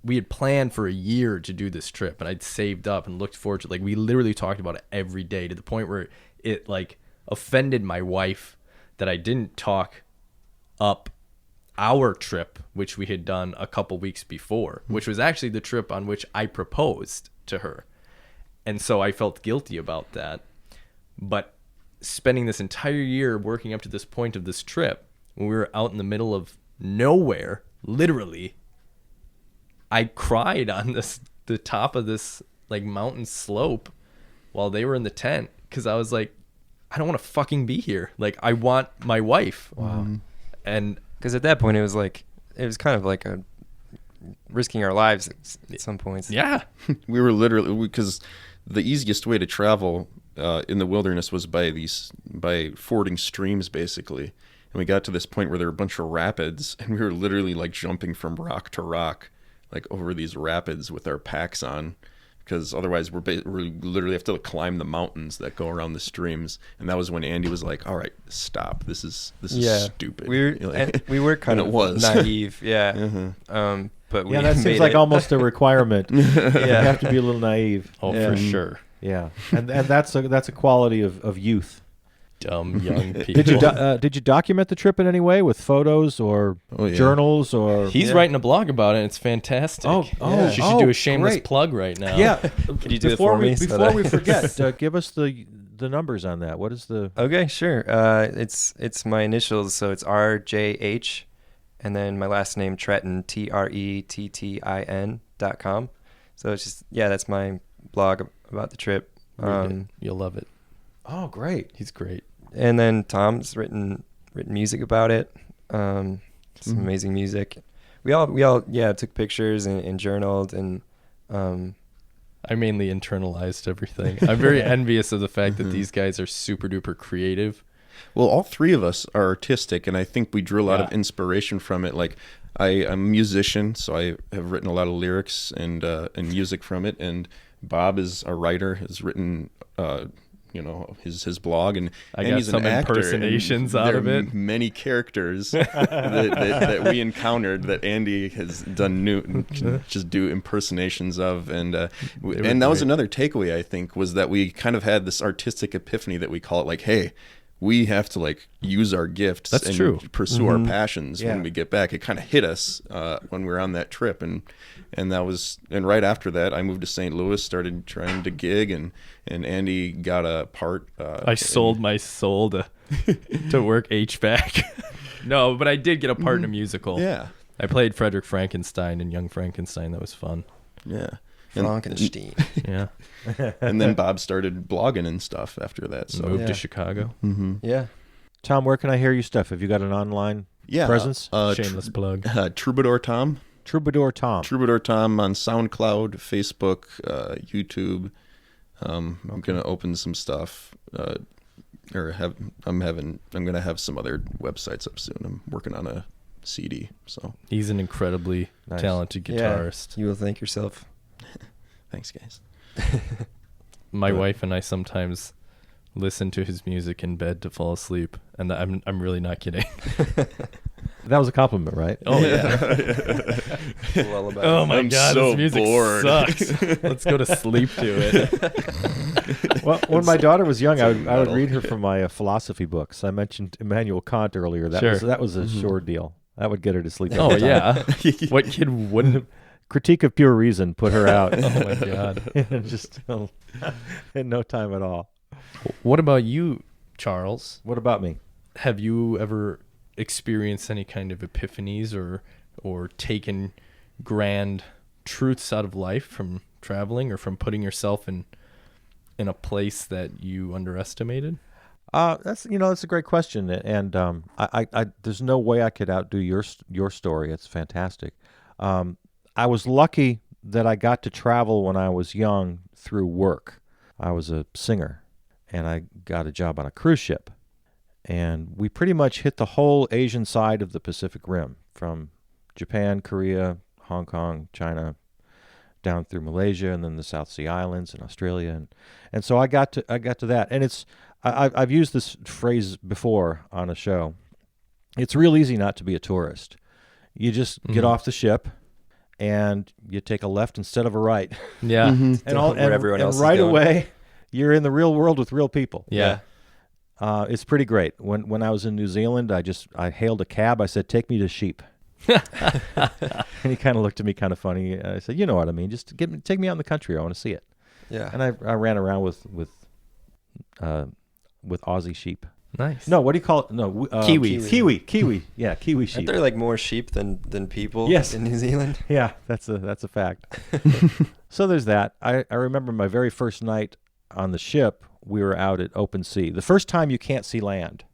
Speaker 4: we had planned for a year to do this trip, and I'd saved up and looked forward to it. Like, we literally talked about it every day, to the point where it offended my wife that I didn't talk up our trip, which we had done a couple weeks before, which was actually the trip on which I proposed to her. And so I felt guilty about that. But spending this entire year working up to this point of this trip, when we were out in the middle of nowhere, literally, I cried on the top of this mountain slope while they were in the tent, because I was like, I don't want to fucking be here. Like, I want my wife.
Speaker 3: Wow.
Speaker 4: And
Speaker 2: Because at that point, it was kind of like a risking our lives at some points.
Speaker 4: yeah,
Speaker 5: We were literally, because the easiest way to travel in the wilderness was by fording streams, basically. And we got to this point where there were a bunch of rapids, and we were literally like jumping from rock to rock, like over these rapids with our packs on, because otherwise we literally have to climb the mountains that go around the streams. And that was when Andy was like, "All right, stop. This is stupid."
Speaker 2: We were kind
Speaker 5: And
Speaker 2: of
Speaker 5: it was.
Speaker 2: naive, yeah.
Speaker 5: Uh-huh.
Speaker 2: But we
Speaker 3: Yeah, that seems
Speaker 2: made
Speaker 3: like
Speaker 2: it.
Speaker 3: almost a requirement. You
Speaker 2: Yeah.
Speaker 3: have to be a little naive.
Speaker 4: oh
Speaker 2: Yeah.
Speaker 4: for sure.
Speaker 3: Yeah, and that's a quality of youth.
Speaker 4: Dumb young people.
Speaker 3: Did you document the trip in any way with photos or
Speaker 5: Oh, yeah.
Speaker 3: journals or?
Speaker 4: He's writing a blog about it. It's fantastic.
Speaker 3: Oh,
Speaker 4: She should do a shameless
Speaker 3: great.
Speaker 4: plug right now.
Speaker 3: Yeah.
Speaker 2: Could you do it
Speaker 3: before
Speaker 2: for me?
Speaker 3: Before we forget, give us the numbers on that. What is the?
Speaker 2: Okay, sure. It's my initials, so it's RJH, and then my last name Trettin, TRETTIN.com. So it's just that's my blog about the trip.
Speaker 4: Read it. You'll love it.
Speaker 3: Oh, great.
Speaker 4: He's great.
Speaker 2: And then Tom's written music about it. Some amazing music. We all took pictures and journaled and
Speaker 4: I mainly internalized everything. I'm very envious of the fact that these guys are super duper creative.
Speaker 5: Well, all three of us are artistic, and I think we drew a lot of inspiration from it. Like, I'm a musician, so I have written a lot of lyrics and music from it. And Bob is a writer, has written, his blog, and
Speaker 4: I
Speaker 5: he's
Speaker 4: got some
Speaker 5: an actor,
Speaker 4: impersonations
Speaker 5: and
Speaker 4: out
Speaker 5: there
Speaker 4: of
Speaker 5: are
Speaker 4: it.
Speaker 5: Many characters that we encountered that Andy has done just do impersonations of, and that was another takeaway, I think, was that we kind of had this artistic epiphany that we call it, like, hey, we have to use our gifts
Speaker 4: That's
Speaker 5: and
Speaker 4: true.
Speaker 5: pursue our passions
Speaker 3: Yeah.
Speaker 5: when we get back. It kind of hit us when we were on that trip, and right after that, I moved to St. Louis, started trying to gig, and Andy got a part.
Speaker 4: I sold my soul to work HVAC. No, but I did get a part in a musical.
Speaker 5: Yeah,
Speaker 4: I played Frederick Frankenstein in Young Frankenstein. That was fun.
Speaker 5: yeah.
Speaker 2: Frankenstein.
Speaker 4: Yeah.
Speaker 5: And then Bob started blogging and stuff after that. So
Speaker 4: Moved to Chicago.
Speaker 2: Yeah.
Speaker 3: Tom, where can I hear your stuff? Have you got an online presence?
Speaker 4: Shameless plug.
Speaker 5: Troubadour Tom.
Speaker 3: Troubadour Tom.
Speaker 5: Troubadour Tom on SoundCloud, Facebook, YouTube. I'm gonna open some stuff, I'm gonna have some other websites up soon. I'm working on a CD. So
Speaker 4: He's an incredibly
Speaker 3: Nice.
Speaker 4: talented guitarist.
Speaker 2: You will thank yourself.
Speaker 5: thanks, guys.
Speaker 4: My wife and I sometimes listen to his music in bed to fall asleep, and I'm really not kidding.
Speaker 3: That was a compliment, right?
Speaker 4: Oh yeah.
Speaker 2: Lullaby.
Speaker 4: Oh my
Speaker 5: I'm
Speaker 4: god,
Speaker 5: so
Speaker 4: this music
Speaker 5: bored.
Speaker 4: sucks. Let's go to sleep to it.
Speaker 3: Well, when my daughter was young, I would read her from my philosophy books. I mentioned Immanuel Kant earlier. That was a sure deal. That would get her to sleep.
Speaker 4: Oh
Speaker 3: every time.
Speaker 4: yeah. What kid wouldn't?
Speaker 3: Critique of Pure Reason put her out.
Speaker 4: Oh my god.
Speaker 3: Just in no time at all.
Speaker 4: What about you, Charles?
Speaker 3: What about me?
Speaker 4: Have you ever experienced any kind of epiphanies or taken grand truths out of life from traveling or from putting yourself in a place that you underestimated?
Speaker 3: That's a great question, and I there's no way I could outdo your story. It's fantastic. I was lucky that I got to travel when I was young through work. I was a singer, and I got a job on a cruise ship, and we pretty much hit the whole Asian side of the Pacific Rim, from Japan, Korea, Hong Kong, China, down through Malaysia, and then the South Sea Islands and Australia, and so I got to that, and I've used this phrase before on a show. It's real easy not to be a tourist. You just get off the ship, and you take a left instead of a right,
Speaker 4: Yeah.
Speaker 3: and
Speaker 2: Where everyone else is
Speaker 3: right
Speaker 2: going.
Speaker 3: away, you're in the real world with real people.
Speaker 4: Yeah.
Speaker 3: It's pretty great. When I was in New Zealand, I hailed a cab. I said, "Take me to sheep." And he kind of looked at me kind of funny. I said, "You know what I mean. Just take me out in the country. I want to see it."
Speaker 2: Yeah.
Speaker 3: And I ran around with Aussie sheep.
Speaker 4: Nice.
Speaker 3: No, what do you call it? No,
Speaker 4: Kiwis.
Speaker 3: Kiwi. Yeah, Kiwi
Speaker 2: Aren't
Speaker 3: sheep.
Speaker 2: there like more sheep than people
Speaker 3: Yes.
Speaker 2: in New Zealand?
Speaker 3: Yeah, that's a fact. So there's that. I remember my very first night on the ship we were out at open sea. The first time you can't see land.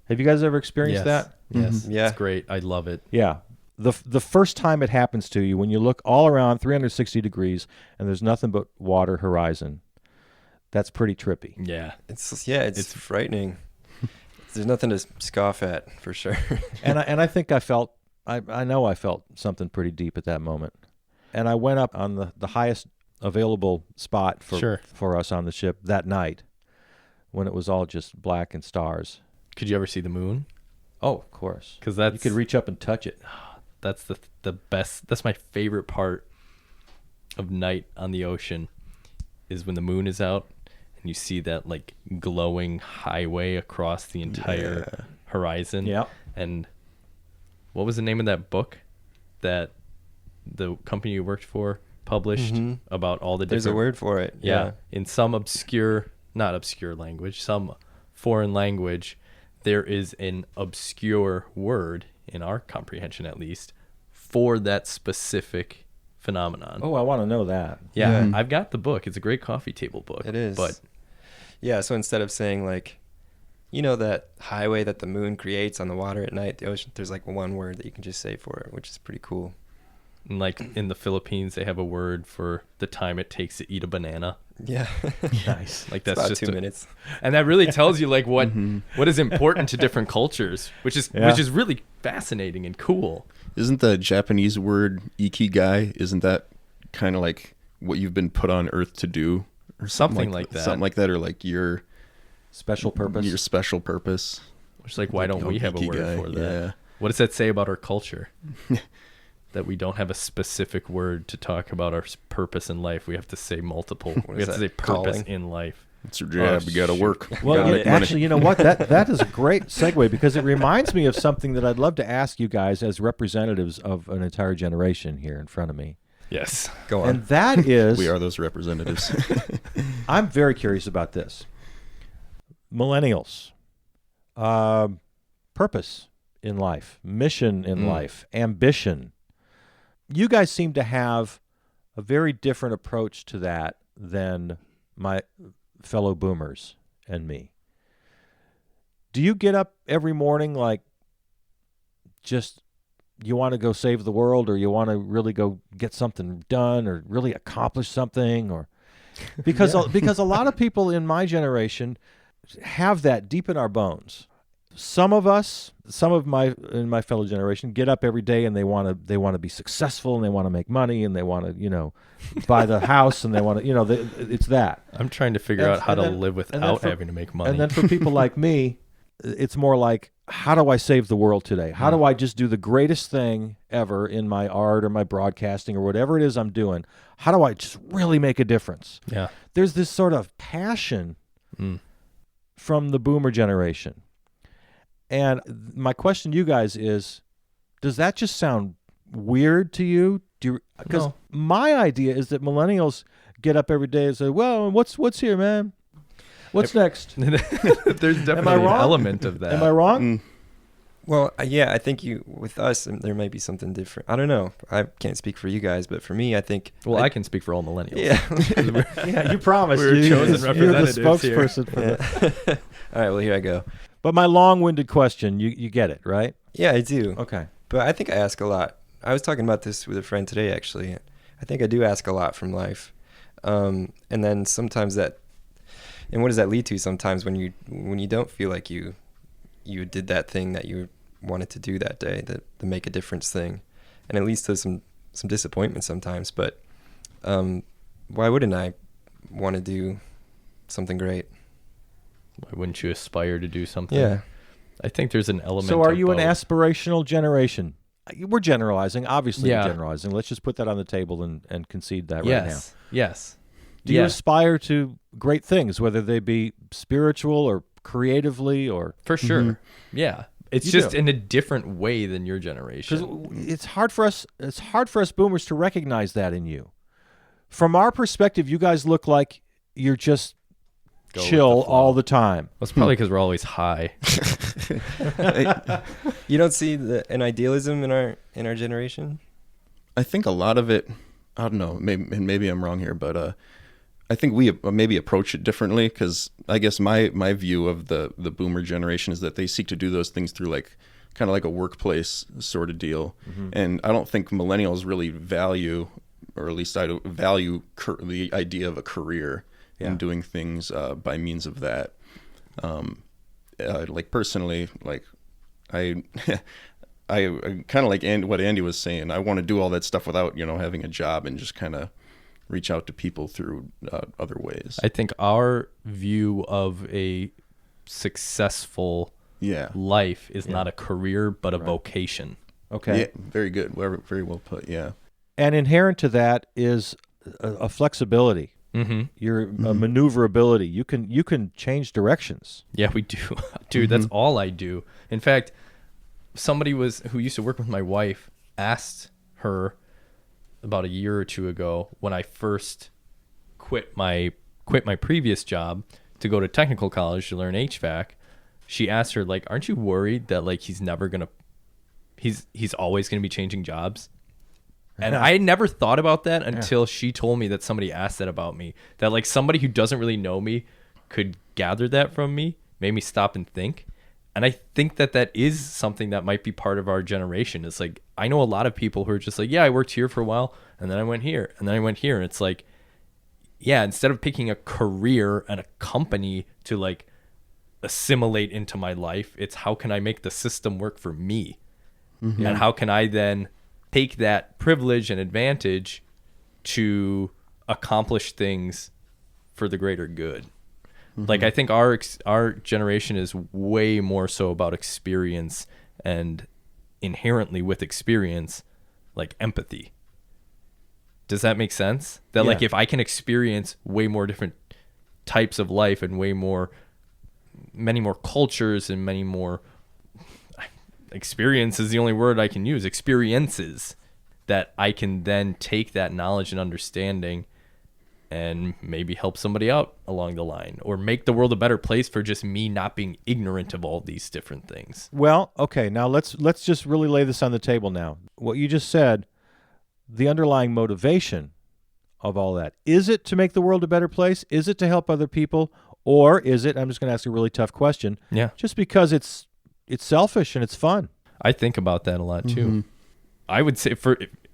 Speaker 3: Have you guys ever experienced that?
Speaker 4: Yes.
Speaker 2: Yeah.
Speaker 4: It's great. I love it.
Speaker 3: Yeah. The first time it happens to you, when you look all around 360 degrees and there's nothing but water horizon, that's pretty trippy.
Speaker 4: Yeah.
Speaker 2: It's frightening. There's nothing to scoff at, for sure.
Speaker 3: And I think I felt something pretty deep at that moment. And I went up on the highest available spot for us on the ship that night when it was all just black and stars.
Speaker 4: Could you ever see the moon?
Speaker 3: Oh, of course.
Speaker 4: Because
Speaker 3: you could reach up and touch it.
Speaker 4: That's the best. That's my favorite part of night on the ocean is when the moon is out and you see that like glowing highway across the entire horizon.
Speaker 3: Yeah.
Speaker 4: And what was the name of that book that the company you worked for published about all the different...
Speaker 2: There's a word for it.
Speaker 4: Yeah. In some not obscure language, some foreign language, there is an obscure word, in our comprehension at least, for that specific phenomenon.
Speaker 3: Oh, I want to know that.
Speaker 4: Yeah, I've got the book. It's a great coffee table book.
Speaker 2: It is.
Speaker 4: But
Speaker 2: yeah, so instead of saying like, you know, that highway that the moon creates on the water at night, the ocean, there's like one word that you can just say for it, which is pretty cool.
Speaker 4: like in the Philippines, they have a word for the time it takes to eat a banana.
Speaker 2: Yeah.
Speaker 3: Nice.
Speaker 4: Like that's
Speaker 2: about
Speaker 4: just
Speaker 2: 2 minutes.
Speaker 4: And that really tells you like what is important to different cultures, which is really fascinating and cool.
Speaker 5: Isn't the Japanese word ikigai, isn't that kind of like what you've been put on earth to do? Or
Speaker 4: Something like that.
Speaker 5: Something like that, or like your
Speaker 3: Special purpose.
Speaker 5: Your special purpose.
Speaker 4: Which like, why don't we have a word for that?
Speaker 5: Yeah.
Speaker 4: What does that say about our culture? That we don't have a specific word to talk about our purpose in life. We have to say multiple. We have to say purpose in life.
Speaker 5: It's your job. You got to work.
Speaker 3: Well, actually, you know what? That is a great segue because it reminds me of something that I'd love to ask you guys as representatives of an entire generation here in front of me.
Speaker 4: Yes.
Speaker 2: Go on.
Speaker 3: And that is...
Speaker 5: We are those representatives.
Speaker 3: I'm very curious about this. Millennials. Purpose in life. Mission in life. Ambition. You guys seem to have a very different approach to that than my fellow boomers and me. Do you get up every morning like just you want to go save the world, or you want to really go get something done or really accomplish something? Or because a lot of people in my generation have that deep in our bones. Some of my fellow generation get up every day and they want to be successful, and they want to make money, and they want to, buy the house, and they want to, it's that.
Speaker 4: I'm trying to figure out how to live without having to make money.
Speaker 3: And then for people like me, it's more like, how do I save the world today? How do I just do the greatest thing ever in my art or my broadcasting or whatever it is I'm doing? How do I just really make a difference?
Speaker 4: Yeah.
Speaker 3: There's this sort of passion from the boomer generation. And my question to you guys is, does that just sound weird to you? Because my idea is that millennials get up every day and say, well, what's here, man? What's next?
Speaker 4: There's definitely an element of that.
Speaker 3: Am I wrong?
Speaker 2: Well, yeah, I think with us, there might be something different. I don't know. I can't speak for you guys, but for me, I think...
Speaker 4: Well, I can speak for all millennials.
Speaker 2: Yeah.
Speaker 3: Yeah, you promised.
Speaker 4: We're chosen
Speaker 3: You're the
Speaker 4: representatives here.
Speaker 3: spokesperson for that.
Speaker 2: All right, well, here I go.
Speaker 3: But my long-winded question, you get it, right?
Speaker 2: Yeah, I do.
Speaker 3: Okay.
Speaker 2: But I think I ask a lot. I was talking about this with a friend today, actually. I think I do ask a lot from life. And then sometimes and what does that lead to sometimes when you don't feel like you did that thing that you wanted to do that day, to make a difference thing? And it leads to some disappointment sometimes. But why wouldn't I want to do something great?
Speaker 4: Why wouldn't you aspire to do something?
Speaker 2: Yeah.
Speaker 4: I think there's an element.
Speaker 3: So are you an
Speaker 4: both.
Speaker 3: aspirational generation? We're generalizing. Obviously,
Speaker 4: Yeah.
Speaker 3: we're generalizing. Let's just put that on the table and concede that right now.
Speaker 4: Yes. Yes.
Speaker 3: Do you aspire to great things, whether they be spiritual or creatively or...
Speaker 4: For sure. Yeah. It's
Speaker 3: You
Speaker 4: just
Speaker 3: do.
Speaker 4: in a different way than your generation.
Speaker 3: Because it's hard for us boomers to recognize that in you. From our perspective, you guys look like you're just
Speaker 4: Go with
Speaker 3: chill
Speaker 4: the flow.
Speaker 3: all the time.
Speaker 4: Well, it's probably because we're always high.
Speaker 2: You don't see an idealism in our generation?
Speaker 5: I think a lot of it, I don't know, maybe I'm wrong here, but I think we maybe approach it differently, because I guess my view of the boomer generation is that they seek to do those things through like kind of like a workplace sort of deal. And I don't think millennials really value, or at least I don't value the idea of a career and doing things by means of that. Like personally, like I kind of like what Andy was saying. I want to do all that stuff without, having a job, and just kind of reach out to people through other ways.
Speaker 4: I think our view of a successful life is not a career, but a vocation.
Speaker 3: Okay.
Speaker 5: Yeah, very good. Very well put. Yeah.
Speaker 3: And inherent to that is a flexibility. Your maneuverability. You can change directions.
Speaker 4: Yeah, we do. Dude, that's all I do. In fact, somebody who used to work with my wife asked her about a year or two ago, when I first quit my previous job to go to technical college to learn HVAC. She asked her, like, aren't you worried that like he's always gonna be changing jobs? And I never thought about that until she told me that somebody asked that about me. That like somebody who doesn't really know me could gather that from me, made me stop and think. And I think that is something that might be part of our generation. It's like, I know a lot of people who are just like, yeah, I worked here for a while, and then I went here, and then I went here. And it's like, yeah, instead of picking a career and a company to like assimilate into my life, it's how can I make the system work for me? And how can I then take that privilege and advantage to accomplish things for the greater good? Like, I think our generation is way more so about experience, and inherently with experience, like empathy. Does that make sense? That like if I can experience way more different types of life and many more cultures and many more experience is the only word I can use, experiences, that I can then take that knowledge and understanding and maybe help somebody out along the line, or make the world a better place for just me not being ignorant of all these different things.
Speaker 3: Well, okay, now let's just really lay this on the table now. What you just said, the underlying motivation of all that, is it to make the world a better place? Is it to help other people? Or is it, I'm just going to ask a really tough question, just because it's selfish and it's fun?
Speaker 4: I think about that a lot too. I would say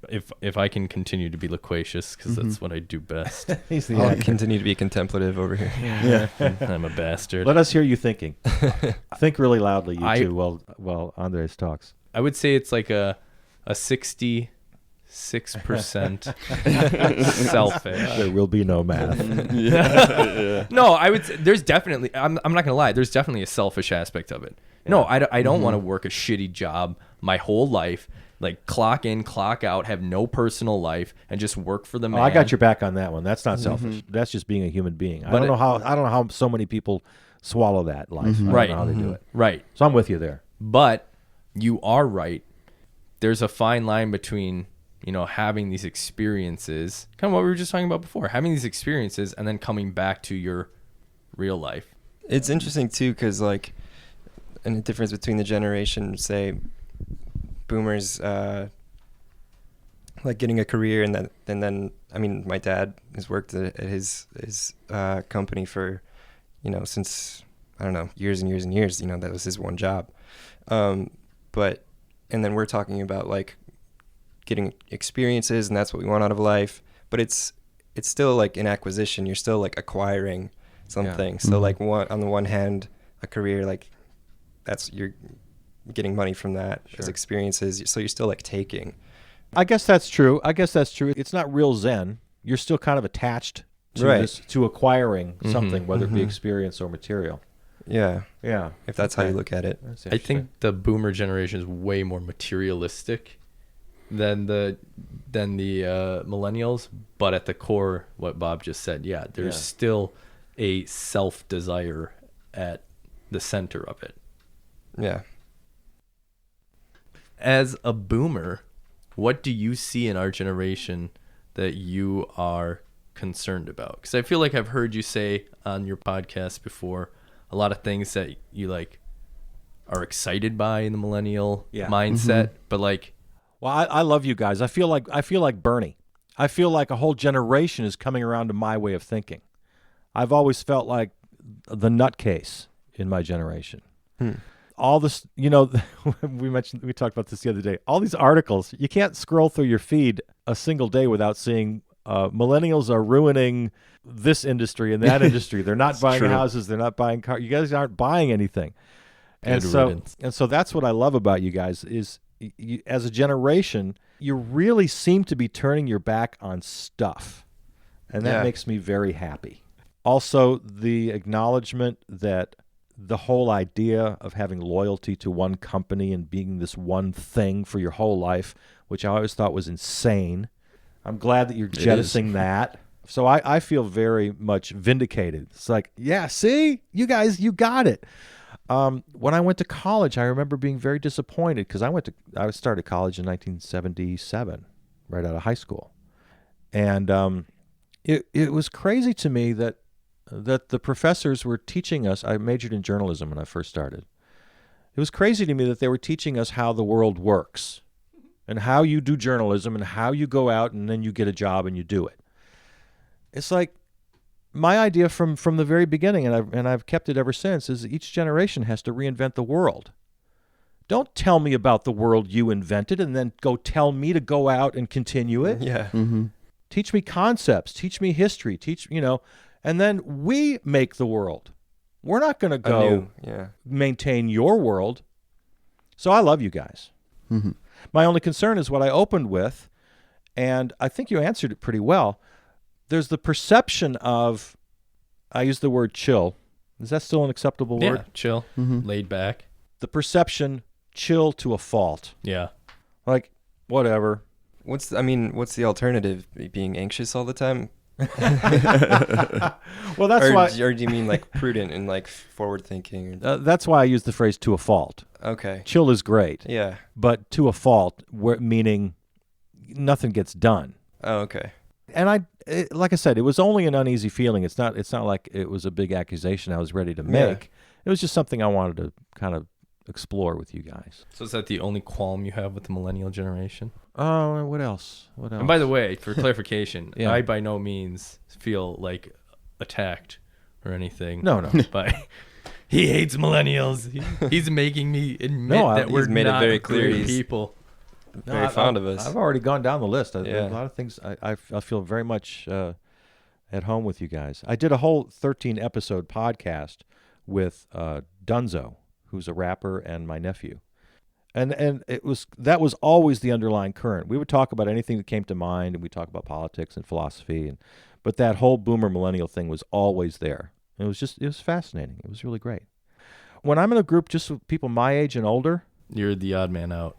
Speaker 4: if I can continue to be loquacious, because that's what I do best.
Speaker 2: I'll continue to be contemplative over here.
Speaker 4: I'm a bastard.
Speaker 3: Let us hear you thinking. Think really loudly, you two, while Andres talks.
Speaker 4: I would say it's like a 66% selfish.
Speaker 3: There will be no math.
Speaker 4: No, I would say there's definitely, I'm not going to lie, there's definitely a selfish aspect of it. No, I don't want to work a shitty job my whole life, like clock in, clock out, have no personal life, and just work for the man.
Speaker 3: I got your back on that one. That's not selfish. That's just being a human being. I don't know how so many people swallow that life. I don't know how they do it.
Speaker 4: Right.
Speaker 3: So I'm with you there.
Speaker 4: But you are right. There's a fine line between, having these experiences, kind of what we were just talking about before, having these experiences and then coming back to your real life.
Speaker 2: It's interesting too, because like, and the difference between the generation, say, boomers, like getting a career, and then I mean, my dad has worked at his company for, since, I don't know, years and years and years. That was his one job. But and then we're talking about like getting experiences, and that's what we want out of life. But it's still like an acquisition. You're still like acquiring something. Yeah. So like on the one hand, a career, like you're getting money from that as experiences. So you're still like taking.
Speaker 3: I guess that's true. It's not real Zen. You're still kind of attached to to acquiring something, whether it be experience or material.
Speaker 2: Yeah.
Speaker 3: Yeah.
Speaker 2: If that's how you look at it.
Speaker 4: I think the boomer generation is way more materialistic than the millennials, but at the core, what Bob just said, there's still a self-desire at the center of it.
Speaker 2: Yeah.
Speaker 4: As a boomer, what do you see in our generation that you are concerned about? Because I feel like I've heard you say on your podcast before a lot of things that you like are excited by in the millennial mindset, but like,
Speaker 3: well, I love you guys. I feel like Bernie. I feel like a whole generation is coming around to my way of thinking. I've always felt like the nutcase in my generation. All this, we talked about this the other day. All these articles, you can't scroll through your feed a single day without seeing millennials are ruining this industry and that industry. They're not buying houses. They're not buying cars. You guys aren't buying anything. And so that's what I love about you guys is you, as a generation, you really seem to be turning your back on stuff. And that makes me very happy. Also, the acknowledgement that the whole idea of having loyalty to one company and being this one thing for your whole life, which I always thought was insane. I'm glad that you're jettisoning that. So I feel very much vindicated. It's like, yeah, see? You guys, you got it. When I went to college, I remember being very disappointed because I started college in 1977, right out of high school. And it was crazy to me that the professors were teaching us. I majored in journalism when I first started. It was crazy to me that they were teaching us how the world works and how you do journalism and how you go out and then you get a job and you do it. It's like my idea from the very beginning, and I've kept it ever since, is each generation has to reinvent the world. Don't tell me about the world you invented and then go tell me to go out and continue it.
Speaker 2: Yeah.
Speaker 5: Mm-hmm.
Speaker 3: Teach me concepts. Teach me history. And then we make the world. We're not going to go maintain your world. So I love you guys.
Speaker 5: Mm-hmm.
Speaker 3: My only concern is what I opened with, and I think you answered it pretty well. There's the perception of, I use the word chill. Is that still an acceptable word?
Speaker 4: Yeah, chill, laid back.
Speaker 3: The perception, chill to a fault.
Speaker 4: Yeah.
Speaker 3: Like, whatever.
Speaker 2: What's the alternative? Being anxious all the time?
Speaker 3: Well, that's why.
Speaker 2: Or do you mean like prudent and like forward thinking?
Speaker 3: That's why I use the phrase to a fault.
Speaker 2: Okay.
Speaker 3: Chill is great.
Speaker 2: Yeah.
Speaker 3: But to a fault, meaning nothing gets done.
Speaker 2: Oh, okay.
Speaker 3: And like I said, it was only an uneasy feeling. It's not like it was a big accusation I was ready to make.
Speaker 2: Yeah.
Speaker 3: It was just something I wanted to kind of explore with you guys.
Speaker 4: So is that the only qualm you have with the millennial generation?
Speaker 3: Oh, what else?
Speaker 4: And by the way, for clarification,
Speaker 3: Yeah.
Speaker 4: I by no means feel like attacked or anything.
Speaker 3: No.
Speaker 4: By he hates millennials. He's making me admit that we're
Speaker 2: he's made it
Speaker 4: not
Speaker 2: very clear
Speaker 4: great
Speaker 2: he's-
Speaker 4: people.
Speaker 2: Very fond of us.
Speaker 3: I've already gone down the list. A
Speaker 2: Yeah.
Speaker 3: lot of things I feel very much at home with you guys. I did a whole 13-episode podcast with Dunzo, who's a rapper, and my nephew. And that was always the underlying current. We would talk about anything that came to mind, and we talk about politics and philosophy, but that whole boomer millennial thing was always there. And it was fascinating. It was really great. When I'm in a group just with people my age and older,
Speaker 4: You're the odd man out.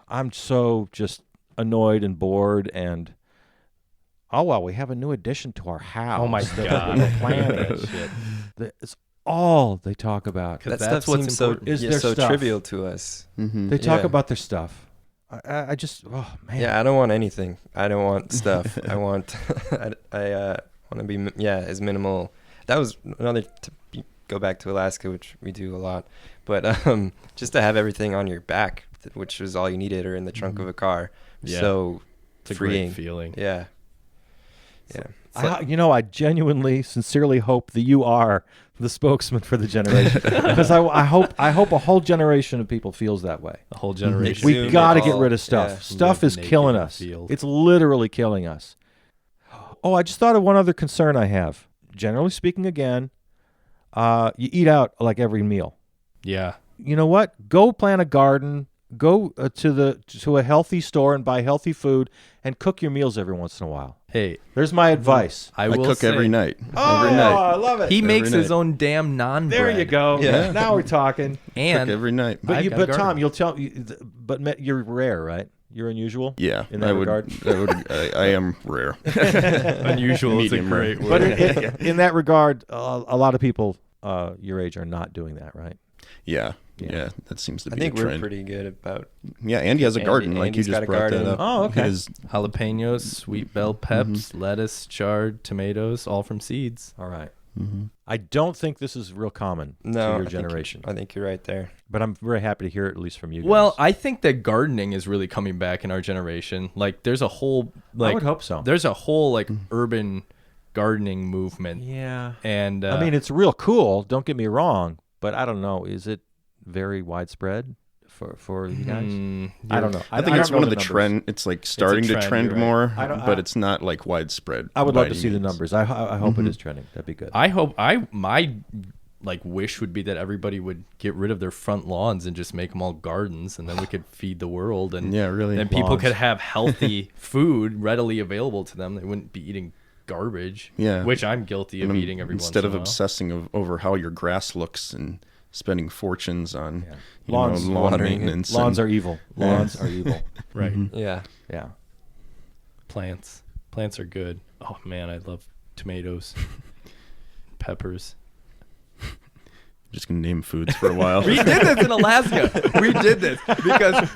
Speaker 3: I'm so just annoyed and bored and we have a new addition to our house.
Speaker 4: Oh my God.
Speaker 3: We're planning.
Speaker 4: Shit.
Speaker 3: It's all they talk about.
Speaker 2: That
Speaker 4: that's
Speaker 2: stuff
Speaker 4: what's
Speaker 2: seems so
Speaker 4: important.
Speaker 3: Is their
Speaker 2: so
Speaker 3: stuff.
Speaker 2: trivial to us.
Speaker 5: Mm-hmm.
Speaker 3: They talk
Speaker 2: Yeah.
Speaker 3: about their stuff. I just, oh man.
Speaker 2: Yeah, I don't want anything. I don't want stuff. I want I want to be as minimal. That was another go back to Alaska, which we do a lot. But just to have everything on your back, which was all you needed, or in the trunk of a car.
Speaker 4: Yeah.
Speaker 2: So
Speaker 4: It's a
Speaker 2: freeing.
Speaker 4: great feeling.
Speaker 2: Yeah. Yeah.
Speaker 3: I genuinely, sincerely hope that you are the spokesman for the generation, because I hope a whole generation of people feels that way.
Speaker 4: A whole generation.
Speaker 3: We
Speaker 2: Exhume
Speaker 3: got to
Speaker 2: it
Speaker 3: get
Speaker 2: all.
Speaker 3: rid of stuff.
Speaker 2: Yeah.
Speaker 3: Stuff
Speaker 4: Live
Speaker 3: is
Speaker 4: naked
Speaker 3: killing
Speaker 4: in the
Speaker 3: us.
Speaker 4: field.
Speaker 3: It's literally killing us. Oh, I just thought of one other concern I have. Generally speaking, again, you eat out like every meal.
Speaker 4: Yeah.
Speaker 3: You know what? Go plant a garden. Go to a healthy store and buy healthy food and cook your meals every once in a while.
Speaker 4: Hey,
Speaker 3: There's my advice.
Speaker 5: I
Speaker 4: will
Speaker 5: cook
Speaker 4: say,
Speaker 5: every night.
Speaker 3: Oh,
Speaker 5: Every night.
Speaker 3: I love it.
Speaker 4: He
Speaker 5: Every
Speaker 4: makes his
Speaker 5: night.
Speaker 4: own damn non bread.
Speaker 3: There you go.
Speaker 2: Yeah.
Speaker 3: Now we're talking.
Speaker 4: And
Speaker 5: Cook every night.
Speaker 3: But
Speaker 4: I've got a
Speaker 3: but
Speaker 4: garden.
Speaker 3: Tom, you'll tell. But you're rare, right? You're unusual.
Speaker 5: Yeah,
Speaker 3: In that regard.
Speaker 5: I am rare.
Speaker 4: unusual is a
Speaker 5: Medium rare.
Speaker 4: great word.
Speaker 3: But in that regard, a lot of people your age are not doing that, right?
Speaker 5: Yeah,
Speaker 3: Yeah.
Speaker 5: yeah, that seems to
Speaker 2: I
Speaker 5: be
Speaker 2: think
Speaker 5: a
Speaker 2: we're
Speaker 5: trend.
Speaker 2: pretty good about.
Speaker 5: Yeah, Andy has a garden, like you
Speaker 2: Andy's
Speaker 5: just
Speaker 2: got a
Speaker 5: brought that
Speaker 2: garden.
Speaker 5: up.
Speaker 3: Oh, okay.
Speaker 5: His-
Speaker 4: Jalapenos, sweet bell peps, lettuce, chard, tomatoes, all from seeds.
Speaker 3: All right. I don't think this is real common
Speaker 2: No,
Speaker 3: to
Speaker 2: I
Speaker 3: your
Speaker 2: think
Speaker 3: generation,
Speaker 2: I think you're right there.
Speaker 3: but I'm very happy to hear it at least from you guys.
Speaker 4: Well, I think that gardening is really coming back in our generation. Like, there's a whole
Speaker 3: I would hope so.
Speaker 4: There's a whole like urban gardening movement.
Speaker 3: Yeah.
Speaker 4: And
Speaker 3: I mean, it's real cool. Don't get me wrong, but I don't know. Is it very widespread for you guys? I don't know.
Speaker 5: I think it's
Speaker 3: don't
Speaker 5: one
Speaker 3: know
Speaker 5: of the
Speaker 3: numbers.
Speaker 5: trend. It's like starting
Speaker 4: trend,
Speaker 5: to trend
Speaker 4: you're right.
Speaker 5: more,
Speaker 3: I
Speaker 5: but it's not like widespread.
Speaker 3: I would
Speaker 5: by
Speaker 3: love to
Speaker 5: any
Speaker 3: see the
Speaker 5: means.
Speaker 3: numbers. I hope it is trending. That'd be good.
Speaker 4: my like wish would be that everybody would get rid of their front lawns and just make them all gardens, and then we could feed the world, and
Speaker 5: Yeah, really.
Speaker 4: then people
Speaker 3: Lawns.
Speaker 4: could have healthy food readily available to them. They wouldn't be eating garbage.
Speaker 5: Yeah.
Speaker 4: Which I'm guilty of
Speaker 5: And
Speaker 4: eating every once
Speaker 5: instead
Speaker 4: in
Speaker 5: of
Speaker 4: a while.
Speaker 5: obsessing over how your grass looks and spending fortunes on
Speaker 3: Lawns.
Speaker 5: lawn
Speaker 2: Watering it.
Speaker 5: maintenance.
Speaker 3: Lawns
Speaker 5: and-
Speaker 3: are evil. Lawns are evil.
Speaker 4: Right.
Speaker 2: Yeah.
Speaker 3: Yeah.
Speaker 4: Plants are good. Oh man, I love tomatoes, peppers.
Speaker 5: Just gonna name foods for a while.
Speaker 4: We did this in Alaska. We did this because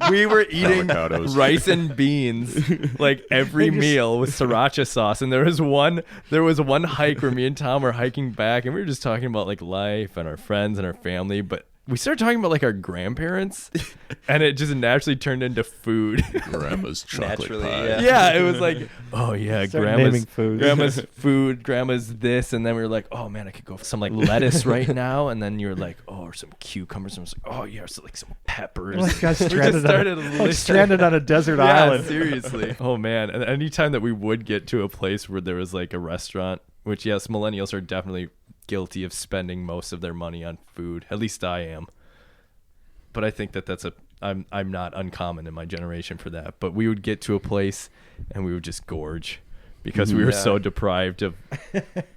Speaker 4: we were eating
Speaker 5: Avocados.
Speaker 4: rice and beans like every meal with sriracha sauce. And there was one hike where me and Tom were hiking back, and we were just talking about like life and our friends and our family, but we started talking about like our grandparents, and it just naturally turned into food.
Speaker 5: Grandma's chocolate
Speaker 2: Naturally,
Speaker 5: pie.
Speaker 2: yeah.
Speaker 4: Yeah, it was like, oh yeah,
Speaker 3: Start naming
Speaker 4: grandma's
Speaker 3: foods.
Speaker 4: food, grandma's this, and then we were like, oh man, I could go for some like lettuce right now, and then you were like, oh, or some cucumbers, and I was like, oh yeah, so like some peppers.
Speaker 3: Like
Speaker 4: We just started
Speaker 3: stranded on a desert
Speaker 4: yeah,
Speaker 3: island.
Speaker 4: seriously. Oh man, and anytime that we would get to a place where there was like a restaurant, which yes, millennials are definitely guilty of spending most of their money on food. At least I am. But I think I'm not uncommon in my generation for that. But we would get to a place and we would just gorge because we were so deprived of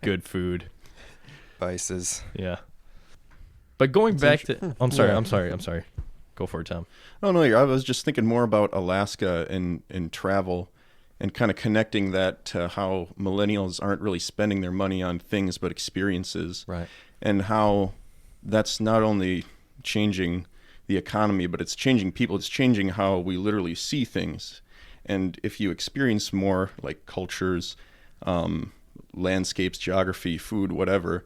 Speaker 4: good food.
Speaker 2: Vices.
Speaker 4: Yeah. But going back to I'm sorry. Go for it, Tom.
Speaker 5: Oh no, I was just thinking more about Alaska and travel, and kind of connecting that to how millennials aren't really spending their money on things but experiences,
Speaker 3: Right.
Speaker 5: and how that's not only changing the economy, but it's changing people. It's changing how we literally see things. And if you experience more like cultures, landscapes, geography, food, whatever,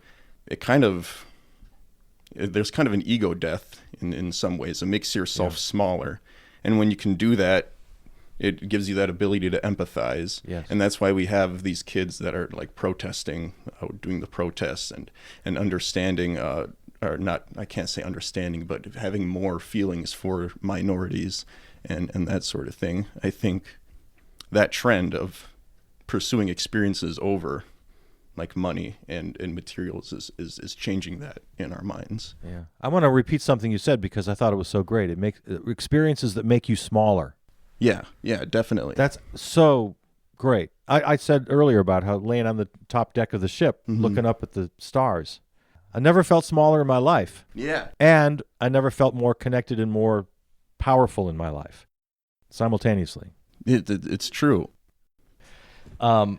Speaker 5: there's kind of an ego death in some ways. It makes yourself smaller. And when you can do that, it gives you that ability to empathize.
Speaker 3: Yes.
Speaker 5: And that's why we have these kids that are like protesting, doing the protests and understanding, or not, I can't say understanding, but having more feelings for minorities and that sort of thing. I think that trend of pursuing experiences over like money and materials is changing that in our minds.
Speaker 3: Yeah. I want to repeat something you said because I thought it was so great. It makes experiences that make you smaller.
Speaker 5: Yeah, definitely.
Speaker 3: That's so great. I said earlier about how laying on the top deck of the ship, looking up at the stars. I never felt smaller in my life.
Speaker 5: Yeah.
Speaker 3: And I never felt more connected and more powerful in my life simultaneously.
Speaker 5: It's true.
Speaker 4: When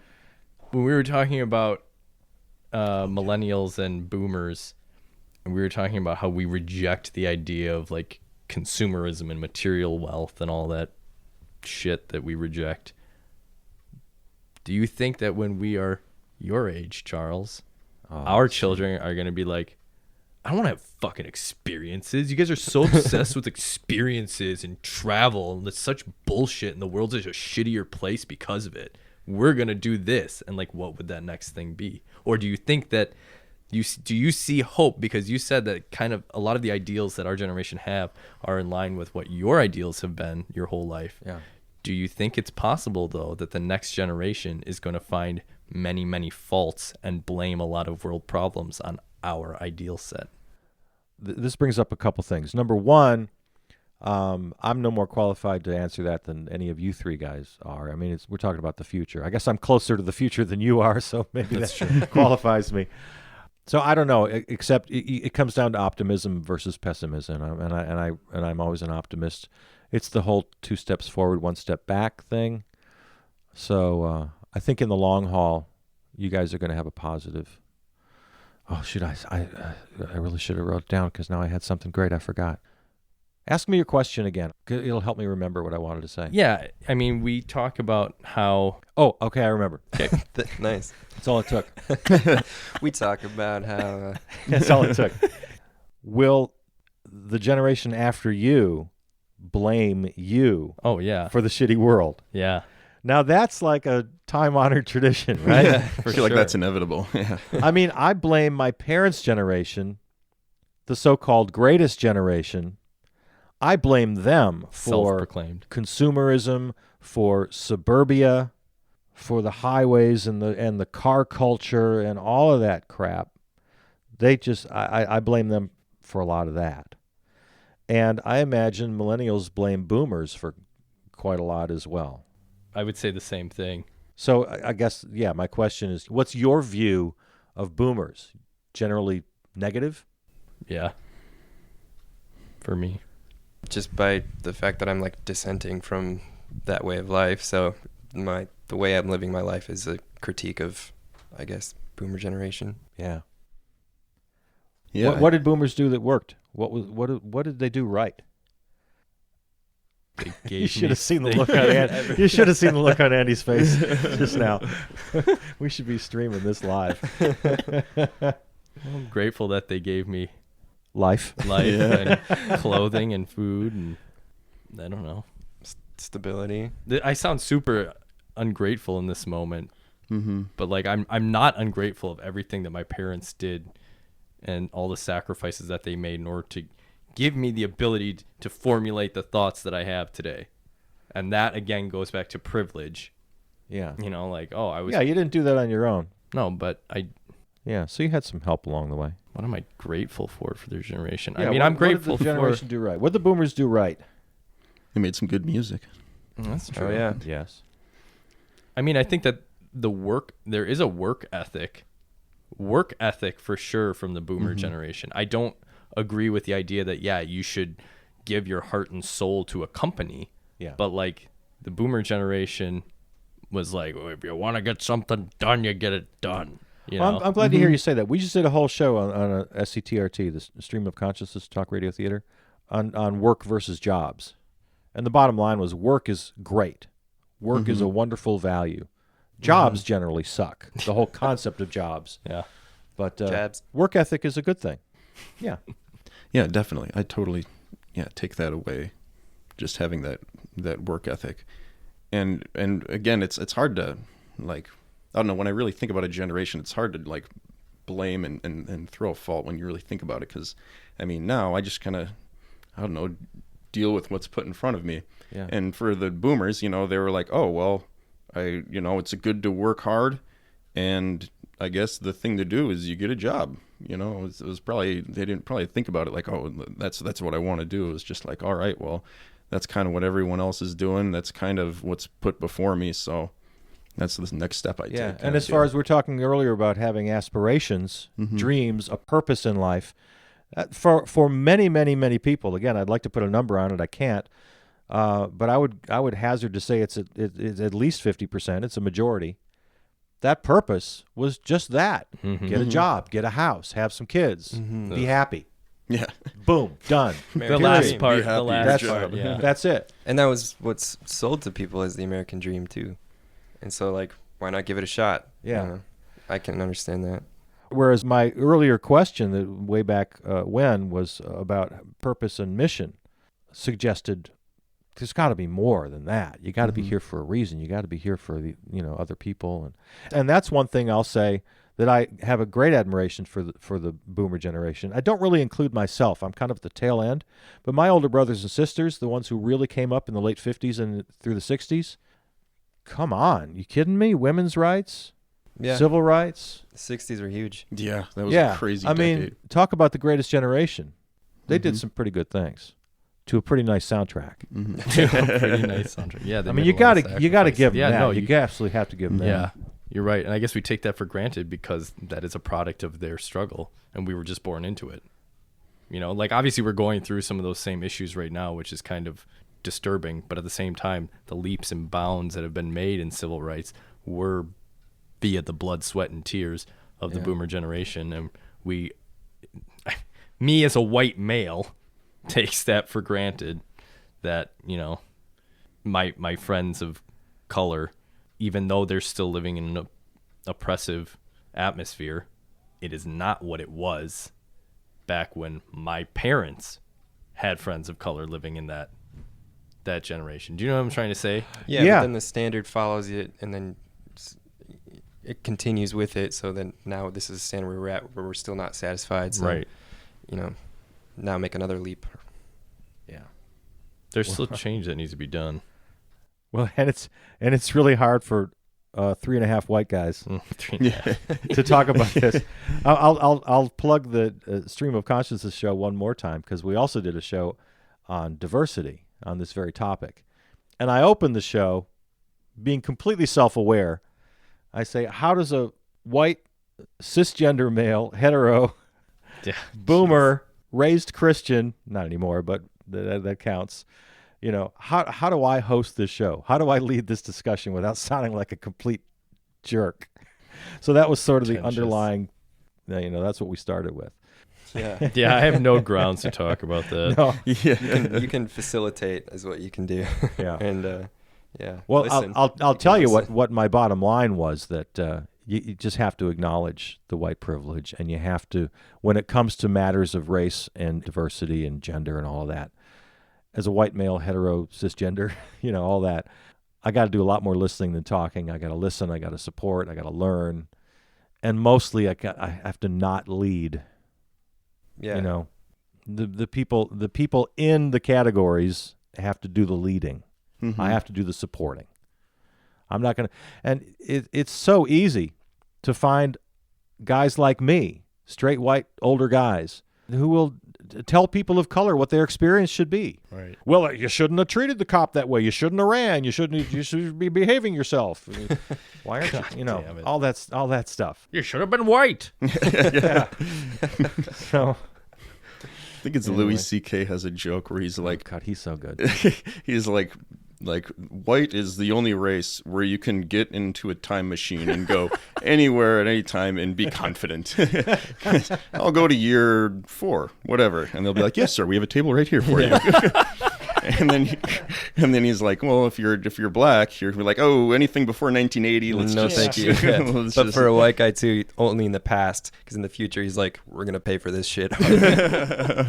Speaker 4: we were talking about millennials and boomers, and we were talking about how we reject the idea of like consumerism and material wealth and all that shit that we reject. Do you think that when we are your age, Charles, our children are going to be like, I don't want to have fucking experiences. You guys are so obsessed with experiences and travel, and it's such bullshit, and the world's just a shittier place because of it. We're going to do this. And like, what would that next thing be? Or do you think that do you see hope? Because you said that kind of a lot of the ideals that our generation have are in line with what your ideals have been your whole life.
Speaker 3: Yeah.
Speaker 4: Do you think it's possible, though, that the next generation is going to find many, many faults and blame a lot of world problems on our ideal set?
Speaker 3: This brings up a couple things. Number one, I'm no more qualified to answer that than any of you three guys are. I mean, we're talking about the future. I guess I'm closer to the future than you are, so maybe that qualifies me. So I don't know, except it comes down to optimism versus pessimism, and I'm always an optimist. It's the whole 2 steps forward, 1 step back thing. So I think in the long haul, you guys are going to have a positive. Oh shoot! I really should have wrote it down because now I had something great I forgot. Ask me your question again. It'll help me remember what I wanted to say.
Speaker 4: Yeah, I mean, we talk about how.
Speaker 3: Oh, okay, I remember.
Speaker 2: Nice.
Speaker 3: That's all it took.
Speaker 2: We talk about how
Speaker 3: That's all it took. Will the generation after you blame you
Speaker 4: Oh yeah,
Speaker 3: for the shitty world?
Speaker 4: yeah.
Speaker 3: Now that's like a time-honored tradition, right?
Speaker 5: I feel like that's inevitable. Yeah.
Speaker 3: I mean, I blame my parents' generation, the so-called greatest generation. I blame them for
Speaker 4: Self-proclaimed.
Speaker 3: consumerism, for suburbia, for the highways and the car culture and all of that crap. They just I blame them for a lot of that. And I imagine millennials blame boomers for quite a lot as well.
Speaker 4: I would say the same thing.
Speaker 3: So I guess, yeah, my question is, what's your view of boomers? Generally negative?
Speaker 4: Yeah. For me.
Speaker 2: just by the fact that I'm like dissenting from that way of life. So the way I'm living my life is a critique of, I guess, boomer generation.
Speaker 3: Yeah.
Speaker 5: Yeah.
Speaker 3: What did boomers do that worked? What did they do right?
Speaker 4: They gave
Speaker 3: You should have
Speaker 4: me
Speaker 3: seen the
Speaker 4: things.
Speaker 3: look on Andy. You should have seen the look on Andy's face just now. We should be streaming this live.
Speaker 4: I'm grateful that they gave me
Speaker 3: Life.
Speaker 4: life and clothing and food and I don't know.
Speaker 2: Stability.
Speaker 4: I sound super ungrateful in this moment,
Speaker 5: Mm-hmm.
Speaker 4: but like I'm not ungrateful of everything that my parents did and all the sacrifices that they made in order to give me the ability to formulate the thoughts that I have today. And that again goes back to privilege.
Speaker 3: Yeah.
Speaker 4: You know, like, oh, I was
Speaker 3: Yeah, you didn't do that on your own.
Speaker 4: no, but
Speaker 3: Yeah, so you had some help along the way.
Speaker 4: what am I grateful for their generation?
Speaker 3: Yeah,
Speaker 4: I mean,
Speaker 3: what-
Speaker 4: I'm grateful
Speaker 3: What did the
Speaker 4: for
Speaker 3: generation do right? What did the boomers do right?
Speaker 5: They made some good music.
Speaker 4: That's true.
Speaker 2: Oh yeah.
Speaker 3: Yes.
Speaker 4: I mean, I think that there is a work ethic for sure from the boomer generation. I don't agree with the idea that, yeah, you should give your heart and soul to a company.
Speaker 3: Yeah.
Speaker 4: But like the boomer generation was like, well, if you want to get something done, you get it done. You
Speaker 3: Well,
Speaker 4: know?
Speaker 3: I'm glad to hear you say that. We just did a whole show on a SCTRT, the Stream of Consciousness Talk Radio Theater, on work versus jobs. And the bottom line was work is great. Work is a wonderful value. Jobs generally suck. The whole concept of jobs.
Speaker 4: Yeah.
Speaker 3: But
Speaker 2: Jabs.
Speaker 3: work ethic is a good thing. Yeah.
Speaker 5: Yeah, definitely. I totally, take that away. Just having that work ethic, and again, it's hard to like, I don't know. When I really think about a generation, it's hard to like blame and throw a fault when you really think about it. Because I mean, now I just kind of, I don't know, deal with what's put in front of me.
Speaker 3: Yeah.
Speaker 5: And for the boomers, they were like, oh well, it's good to work hard, and I guess the thing to do is you get a job. It was probably, they didn't probably think about it like, oh, that's what I want to do. It was just like, all right, well, that's kind of what everyone else is doing. That's kind of what's put before me. So that's the next step I take.
Speaker 3: Yeah. And as far as we're talking earlier about having aspirations, dreams, a purpose in life, for many, many, many people, again, I'd like to put a number on it. I can't. But I would hazard to say it's at least 50%. It's a majority. That purpose was just that. Get a job, get a house, have some kids, be happy.
Speaker 5: Yeah.
Speaker 3: Boom, done.
Speaker 4: The last
Speaker 2: dream.
Speaker 4: part.
Speaker 5: Be happy
Speaker 4: The
Speaker 5: with
Speaker 4: last
Speaker 5: your
Speaker 4: part.
Speaker 5: job.
Speaker 4: Yeah.
Speaker 3: That's it.
Speaker 2: And that was what's sold to people as the American dream too. And so like, why not give it a shot?
Speaker 3: Yeah.
Speaker 2: I can understand that.
Speaker 3: Whereas my earlier question, that way back when, was about purpose and mission, suggested there's got to be more than that. You got to be here for a reason. You got to be here for the other people, and that's one thing I'll say that I have a great admiration for the boomer generation. I don't really include myself. I'm kind of at the tail end, but my older brothers and sisters, the ones who really came up in the late 50s and through the 60s, come on, you kidding me? Women's rights,
Speaker 2: Yeah.
Speaker 3: civil rights.
Speaker 2: The 60s were huge.
Speaker 5: Yeah, that was a crazy
Speaker 3: I
Speaker 5: decade.
Speaker 3: mean, talk about the greatest generation. They did some pretty good things to a pretty nice soundtrack.
Speaker 4: Pretty nice soundtrack. Yeah. they
Speaker 3: I mean,
Speaker 4: made
Speaker 3: you
Speaker 4: a lot of
Speaker 3: got to give them
Speaker 4: sacrifices.
Speaker 3: that.
Speaker 4: No,
Speaker 3: you absolutely have to give them
Speaker 4: Yeah,
Speaker 3: that.
Speaker 4: you're right. And I guess we take that for granted because that is a product of their struggle and we were just born into it. Like obviously we're going through some of those same issues right now, which is kind of disturbing. But at the same time, the leaps and bounds that have been made in civil rights were via the blood, sweat, and tears of the boomer generation. And me as a white male takes that for granted that, you know, my friends of color, even though they're still living in an oppressive atmosphere, it is not what it was back when my parents had friends of color living in that generation. Do you know what I'm trying to say?
Speaker 2: Yeah,
Speaker 3: Yeah.
Speaker 2: but then the standard follows it, and then it continues with it. So then now this is a standard where we're at, where we're still not satisfied. So,
Speaker 4: Right.
Speaker 2: you know, now make another leap.
Speaker 3: Yeah.
Speaker 4: There's still change that needs to be done.
Speaker 3: Well, and it's really hard for 3.5 white guys
Speaker 5: Yeah.
Speaker 3: to talk about this. I'll plug the Stream of Consciousness show one more time, because we also did a show on diversity on this very topic. And I opened the show being completely self-aware. I say, how does a white cisgender male, hetero,
Speaker 4: Yeah.
Speaker 3: boomer, raised Christian, not anymore, but that counts, you know, how do I host this show? How do I lead this discussion without sounding like a complete jerk? So that was sort of the
Speaker 4: Pretentious.
Speaker 3: underlying, you know, that's what we started with.
Speaker 2: Yeah.
Speaker 4: Yeah, I have no grounds to talk about that.
Speaker 3: No.
Speaker 5: Yeah.
Speaker 2: You can facilitate is what you can do.
Speaker 3: Yeah.
Speaker 2: And yeah.
Speaker 3: Well,
Speaker 2: listen.
Speaker 3: I'll tell you
Speaker 2: Listen.
Speaker 3: what my bottom line was, that you just have to acknowledge the white privilege, and you have to, when it comes to matters of race and diversity and gender and all of that, as a white male, hetero, cisgender, you know, all that, I got to do a lot more listening than talking. I got to listen. I got to support. I got to learn, and mostly I have to not lead.
Speaker 2: Yeah.
Speaker 3: You know, the people in the categories have to do the leading.
Speaker 5: Mhm.
Speaker 3: I have to do the supporting. I'm not going to, and it's so easy to find guys like me, straight white older guys, who will tell people of color what their experience should be.
Speaker 4: Right.
Speaker 3: Well, you shouldn't have treated the cop that way. You shouldn't have ran. You should be behaving yourself. Why aren't you? You know,
Speaker 4: damn it.
Speaker 3: all that stuff.
Speaker 4: You should have been white.
Speaker 3: Yeah. So,
Speaker 5: I think it's
Speaker 3: Anyway.
Speaker 5: Louis C.K. has a joke where he's like,
Speaker 3: God, he's so good.
Speaker 5: he's like white is the only race where you can get into a time machine and go anywhere at any time and be confident. I'll go to year 4, whatever, and they'll be like, "Yes, sir, we have a table right here for you." and then he's like, "Well, if you're black, you're like, oh, anything before 1980, let's
Speaker 2: No,
Speaker 5: just
Speaker 2: thank you.
Speaker 5: let's
Speaker 2: But
Speaker 5: just-
Speaker 2: for a white guy too, only in the past, because in the future he's like, we're gonna pay for this shit.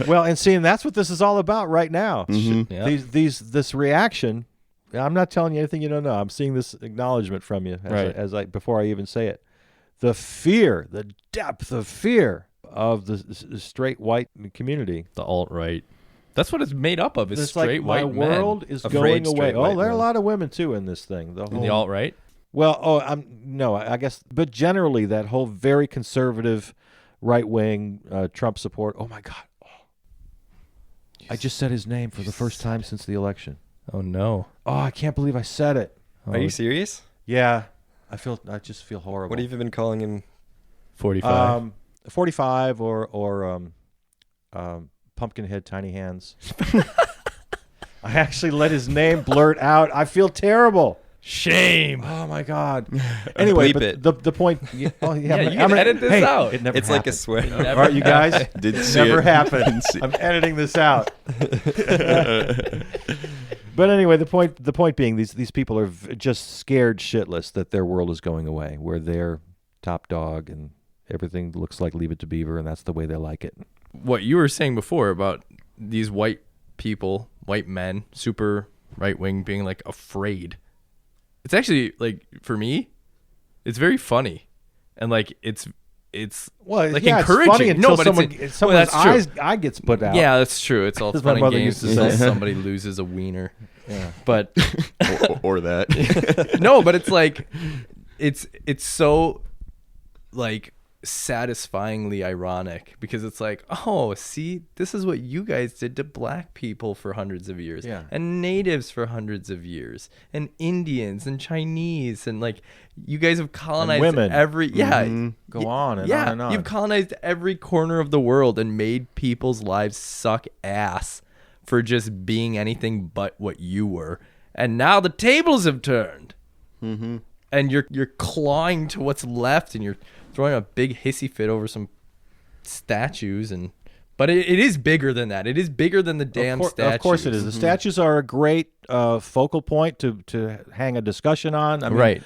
Speaker 3: Well, and seeing that's what this is all about right now.
Speaker 5: Mhm.
Speaker 4: Yeah.
Speaker 3: This reaction. I'm not telling you anything you don't know. I'm seeing this acknowledgement from you as I before I even say it. The fear, the depth of fear of the straight white community.
Speaker 4: The alt-right. That's what it's made up of, is
Speaker 3: It's
Speaker 4: straight
Speaker 3: like my
Speaker 4: white men.
Speaker 3: world is
Speaker 2: Afraid
Speaker 3: going away.
Speaker 2: straight
Speaker 3: Oh,
Speaker 2: white
Speaker 3: there are a
Speaker 2: men.
Speaker 3: lot of women too in this thing. The
Speaker 4: In
Speaker 3: whole,
Speaker 4: the alt-right?
Speaker 3: well, I guess, but generally that whole very conservative, right wing Trump support. Oh my God, I just said his name for the first time since the election.
Speaker 4: Oh, no.
Speaker 3: Oh, I can't believe I said it.
Speaker 2: Are you serious?
Speaker 3: Yeah, I just feel horrible.
Speaker 2: What have you been calling him?
Speaker 4: 45.
Speaker 3: 45 or Pumpkinhead Tiny Hands. I actually let his name blurt out. I feel terrible.
Speaker 4: Shame.
Speaker 3: Oh my God. Anyway,
Speaker 2: Bleep
Speaker 3: but
Speaker 2: it.
Speaker 3: the point. Oh yeah,
Speaker 4: Yeah, you can edit this out.
Speaker 3: It never
Speaker 2: It's like a
Speaker 3: happened.
Speaker 2: swear.
Speaker 3: All right, you guys.
Speaker 5: Didn't see
Speaker 3: Never
Speaker 5: it.
Speaker 3: happened.
Speaker 5: Didn't see-
Speaker 3: I'm editing this out. But anyway, the point being, these people are just scared shitless that their world is going away, where they're top dog and everything looks like Leave It to Beaver, and that's the way they like it.
Speaker 4: What you were saying before about these white people, white men, super right-wing, being like afraid. It's actually, like, for me, it's very funny. And like it's
Speaker 3: Well,
Speaker 4: like
Speaker 3: yeah,
Speaker 4: encouraging.
Speaker 3: It's funny until
Speaker 4: No, but
Speaker 3: someone's
Speaker 4: that's true.
Speaker 3: eye gets put out.
Speaker 4: Yeah, that's true. It's all
Speaker 3: As my
Speaker 4: fun and
Speaker 3: mother
Speaker 4: games
Speaker 3: used to
Speaker 4: until
Speaker 3: say.
Speaker 4: somebody loses a wiener.
Speaker 3: Yeah.
Speaker 4: But
Speaker 5: or that.
Speaker 4: no, but it's like it's so like satisfyingly ironic, because it's like, oh, see, this is what you guys did to black people for hundreds of years,
Speaker 3: Yeah.
Speaker 4: and natives for hundreds of years, and Indians and Chinese, and like you guys have colonized
Speaker 3: women.
Speaker 4: every
Speaker 3: Go on and
Speaker 4: yeah,
Speaker 3: on and on.
Speaker 4: you've colonized every corner of the world and made people's lives suck ass for just being anything but what you were. And now the tables have turned.
Speaker 5: Mm-hmm.
Speaker 4: And you're clawing to what's left, and you're throwing a big hissy fit over some statues and But it is bigger than that. It is bigger than the damn statues.
Speaker 3: Of course it is. The statues are a great focal point to hang a discussion on. I mean,
Speaker 4: Right.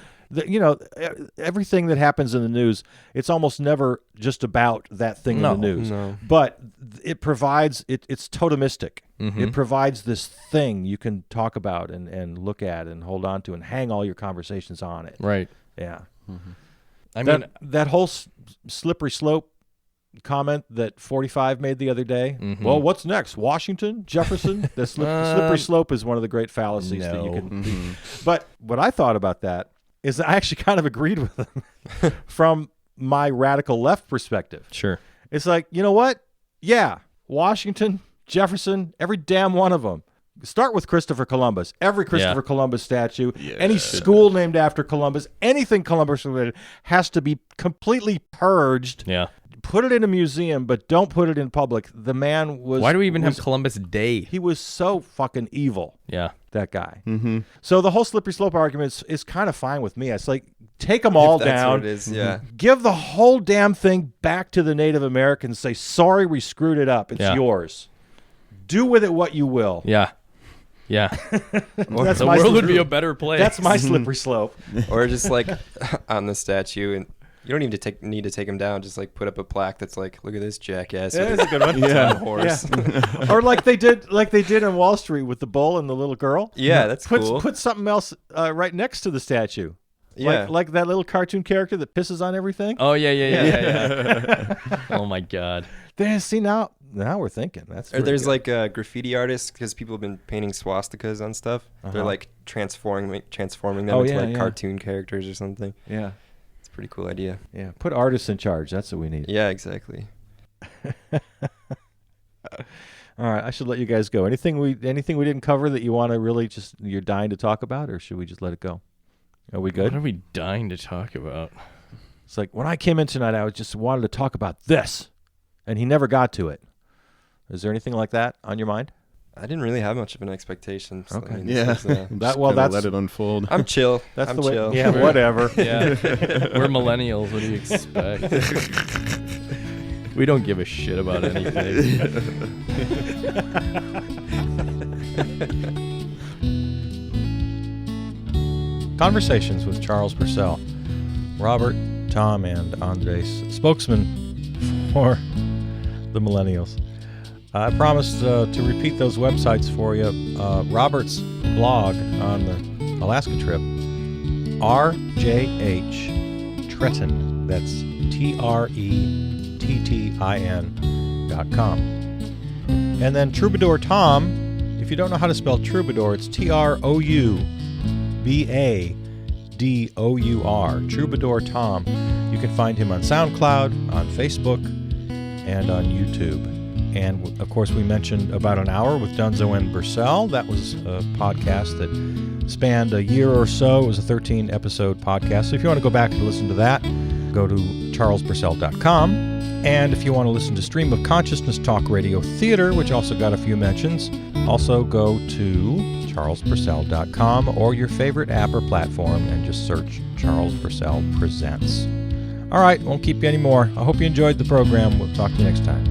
Speaker 3: Everything that happens in the news, it's almost never just about that thing in the news.
Speaker 2: No.
Speaker 3: But it provides, it's totemistic.
Speaker 4: Mm-hmm.
Speaker 3: It provides this thing you can talk about and look at and hold on to and hang all your conversations on it.
Speaker 4: Right.
Speaker 3: Yeah.
Speaker 4: I mean,
Speaker 3: that whole slippery slope comment that 45 made the other day.
Speaker 4: Mm-hmm.
Speaker 3: Well, what's next? Washington? Jefferson? The slippery slope is one of the great fallacies that you can.
Speaker 4: Mm-hmm.
Speaker 3: But what I thought about that is I actually kind of agreed with them from my radical left perspective.
Speaker 4: Sure.
Speaker 3: It's like, you know what? Yeah, Washington, Jefferson, every damn one of them. Start with Christopher Columbus. Every Christopher Columbus statue, any school named after Columbus, anything Columbus related has to be completely purged.
Speaker 4: Yeah.
Speaker 3: Put it in a museum, but don't put it in public. The man was...
Speaker 4: Why do we even have Columbus Day?
Speaker 3: He was so fucking evil,
Speaker 4: Yeah.
Speaker 3: that guy.
Speaker 5: Mm-hmm.
Speaker 3: So the whole slippery slope argument is kind of fine with me. It's like, take them all
Speaker 2: If that's
Speaker 3: down.
Speaker 2: what it is, yeah.
Speaker 3: Give the whole damn thing back to the Native Americans. Say, sorry, we screwed it up. It's yours. Do with it what you will.
Speaker 4: Yeah. Yeah.
Speaker 3: That's
Speaker 4: The
Speaker 3: my
Speaker 4: world would
Speaker 3: slippery-
Speaker 4: be a better place.
Speaker 3: That's my slippery slope.
Speaker 2: Or just like on the statue, and you don't even need to take him down. Just like put up a plaque that's like, look at this jackass.
Speaker 3: Yeah,
Speaker 2: with
Speaker 3: that's a good one.
Speaker 2: his
Speaker 3: Yeah.
Speaker 2: own horse.
Speaker 3: Yeah. Or like they did in Wall Street with the bull and the little girl.
Speaker 2: Yeah, that's cool.
Speaker 3: Put something else right next to the statue.
Speaker 2: Yeah.
Speaker 3: Like that little cartoon character that pisses on everything.
Speaker 4: Oh, yeah. Oh, my God.
Speaker 3: See, now we're thinking. That's
Speaker 2: Or
Speaker 3: really
Speaker 2: there's
Speaker 3: good.
Speaker 2: like graffiti artists, because people have been painting swastikas on stuff. They're like transforming them into like cartoon characters or something.
Speaker 3: Yeah.
Speaker 2: It's a pretty cool idea.
Speaker 3: Yeah. Put artists in charge. That's what we need.
Speaker 2: Yeah, exactly.
Speaker 3: All right, I should let you guys go. Anything we didn't cover that you want to really you're dying to talk about, or should we just let it go? Are we good?
Speaker 4: What are we dying to talk about?
Speaker 3: It's like when I came in tonight, I just wanted to talk about this, and he never got to it. Is there anything like that on your mind?
Speaker 2: I didn't really have much of an expectation. So,
Speaker 3: Okay.
Speaker 2: I mean,
Speaker 5: Yeah.
Speaker 2: this was,
Speaker 3: That's
Speaker 5: let it unfold.
Speaker 2: I'm chill.
Speaker 3: that's
Speaker 2: I'm
Speaker 3: the way.
Speaker 2: chill.
Speaker 3: Yeah, whatever.
Speaker 4: Yeah. We're millennials. What do you expect? We don't give a shit about anything.
Speaker 1: Conversations with Charles Bursell, Robert, Tom, and Andres, spokesmen for the Millennials. I promised to repeat those websites for you. Robert's blog on the Alaska trip, RJH Tretton, that's TRETTIN.com. And then Troubadour Tom, if you don't know how to spell troubadour, it's TROUBADOUR, Troubadour Tom. You can find him on SoundCloud, on Facebook, and on YouTube. And, of course, we mentioned About an Hour with Dunzo and Bursell. That was a podcast that spanned a year or so. It was a 13-episode podcast. So if you want to go back and listen to that, go to charlesbursell.com. And if you want to listen to Stream of Consciousness Talk Radio Theater, which also got a few mentions, also go to charlesbursell.com or your favorite app or platform and just search Charles Bursell Presents. All right, won't keep you anymore. I hope you enjoyed the program. We'll talk to you next time.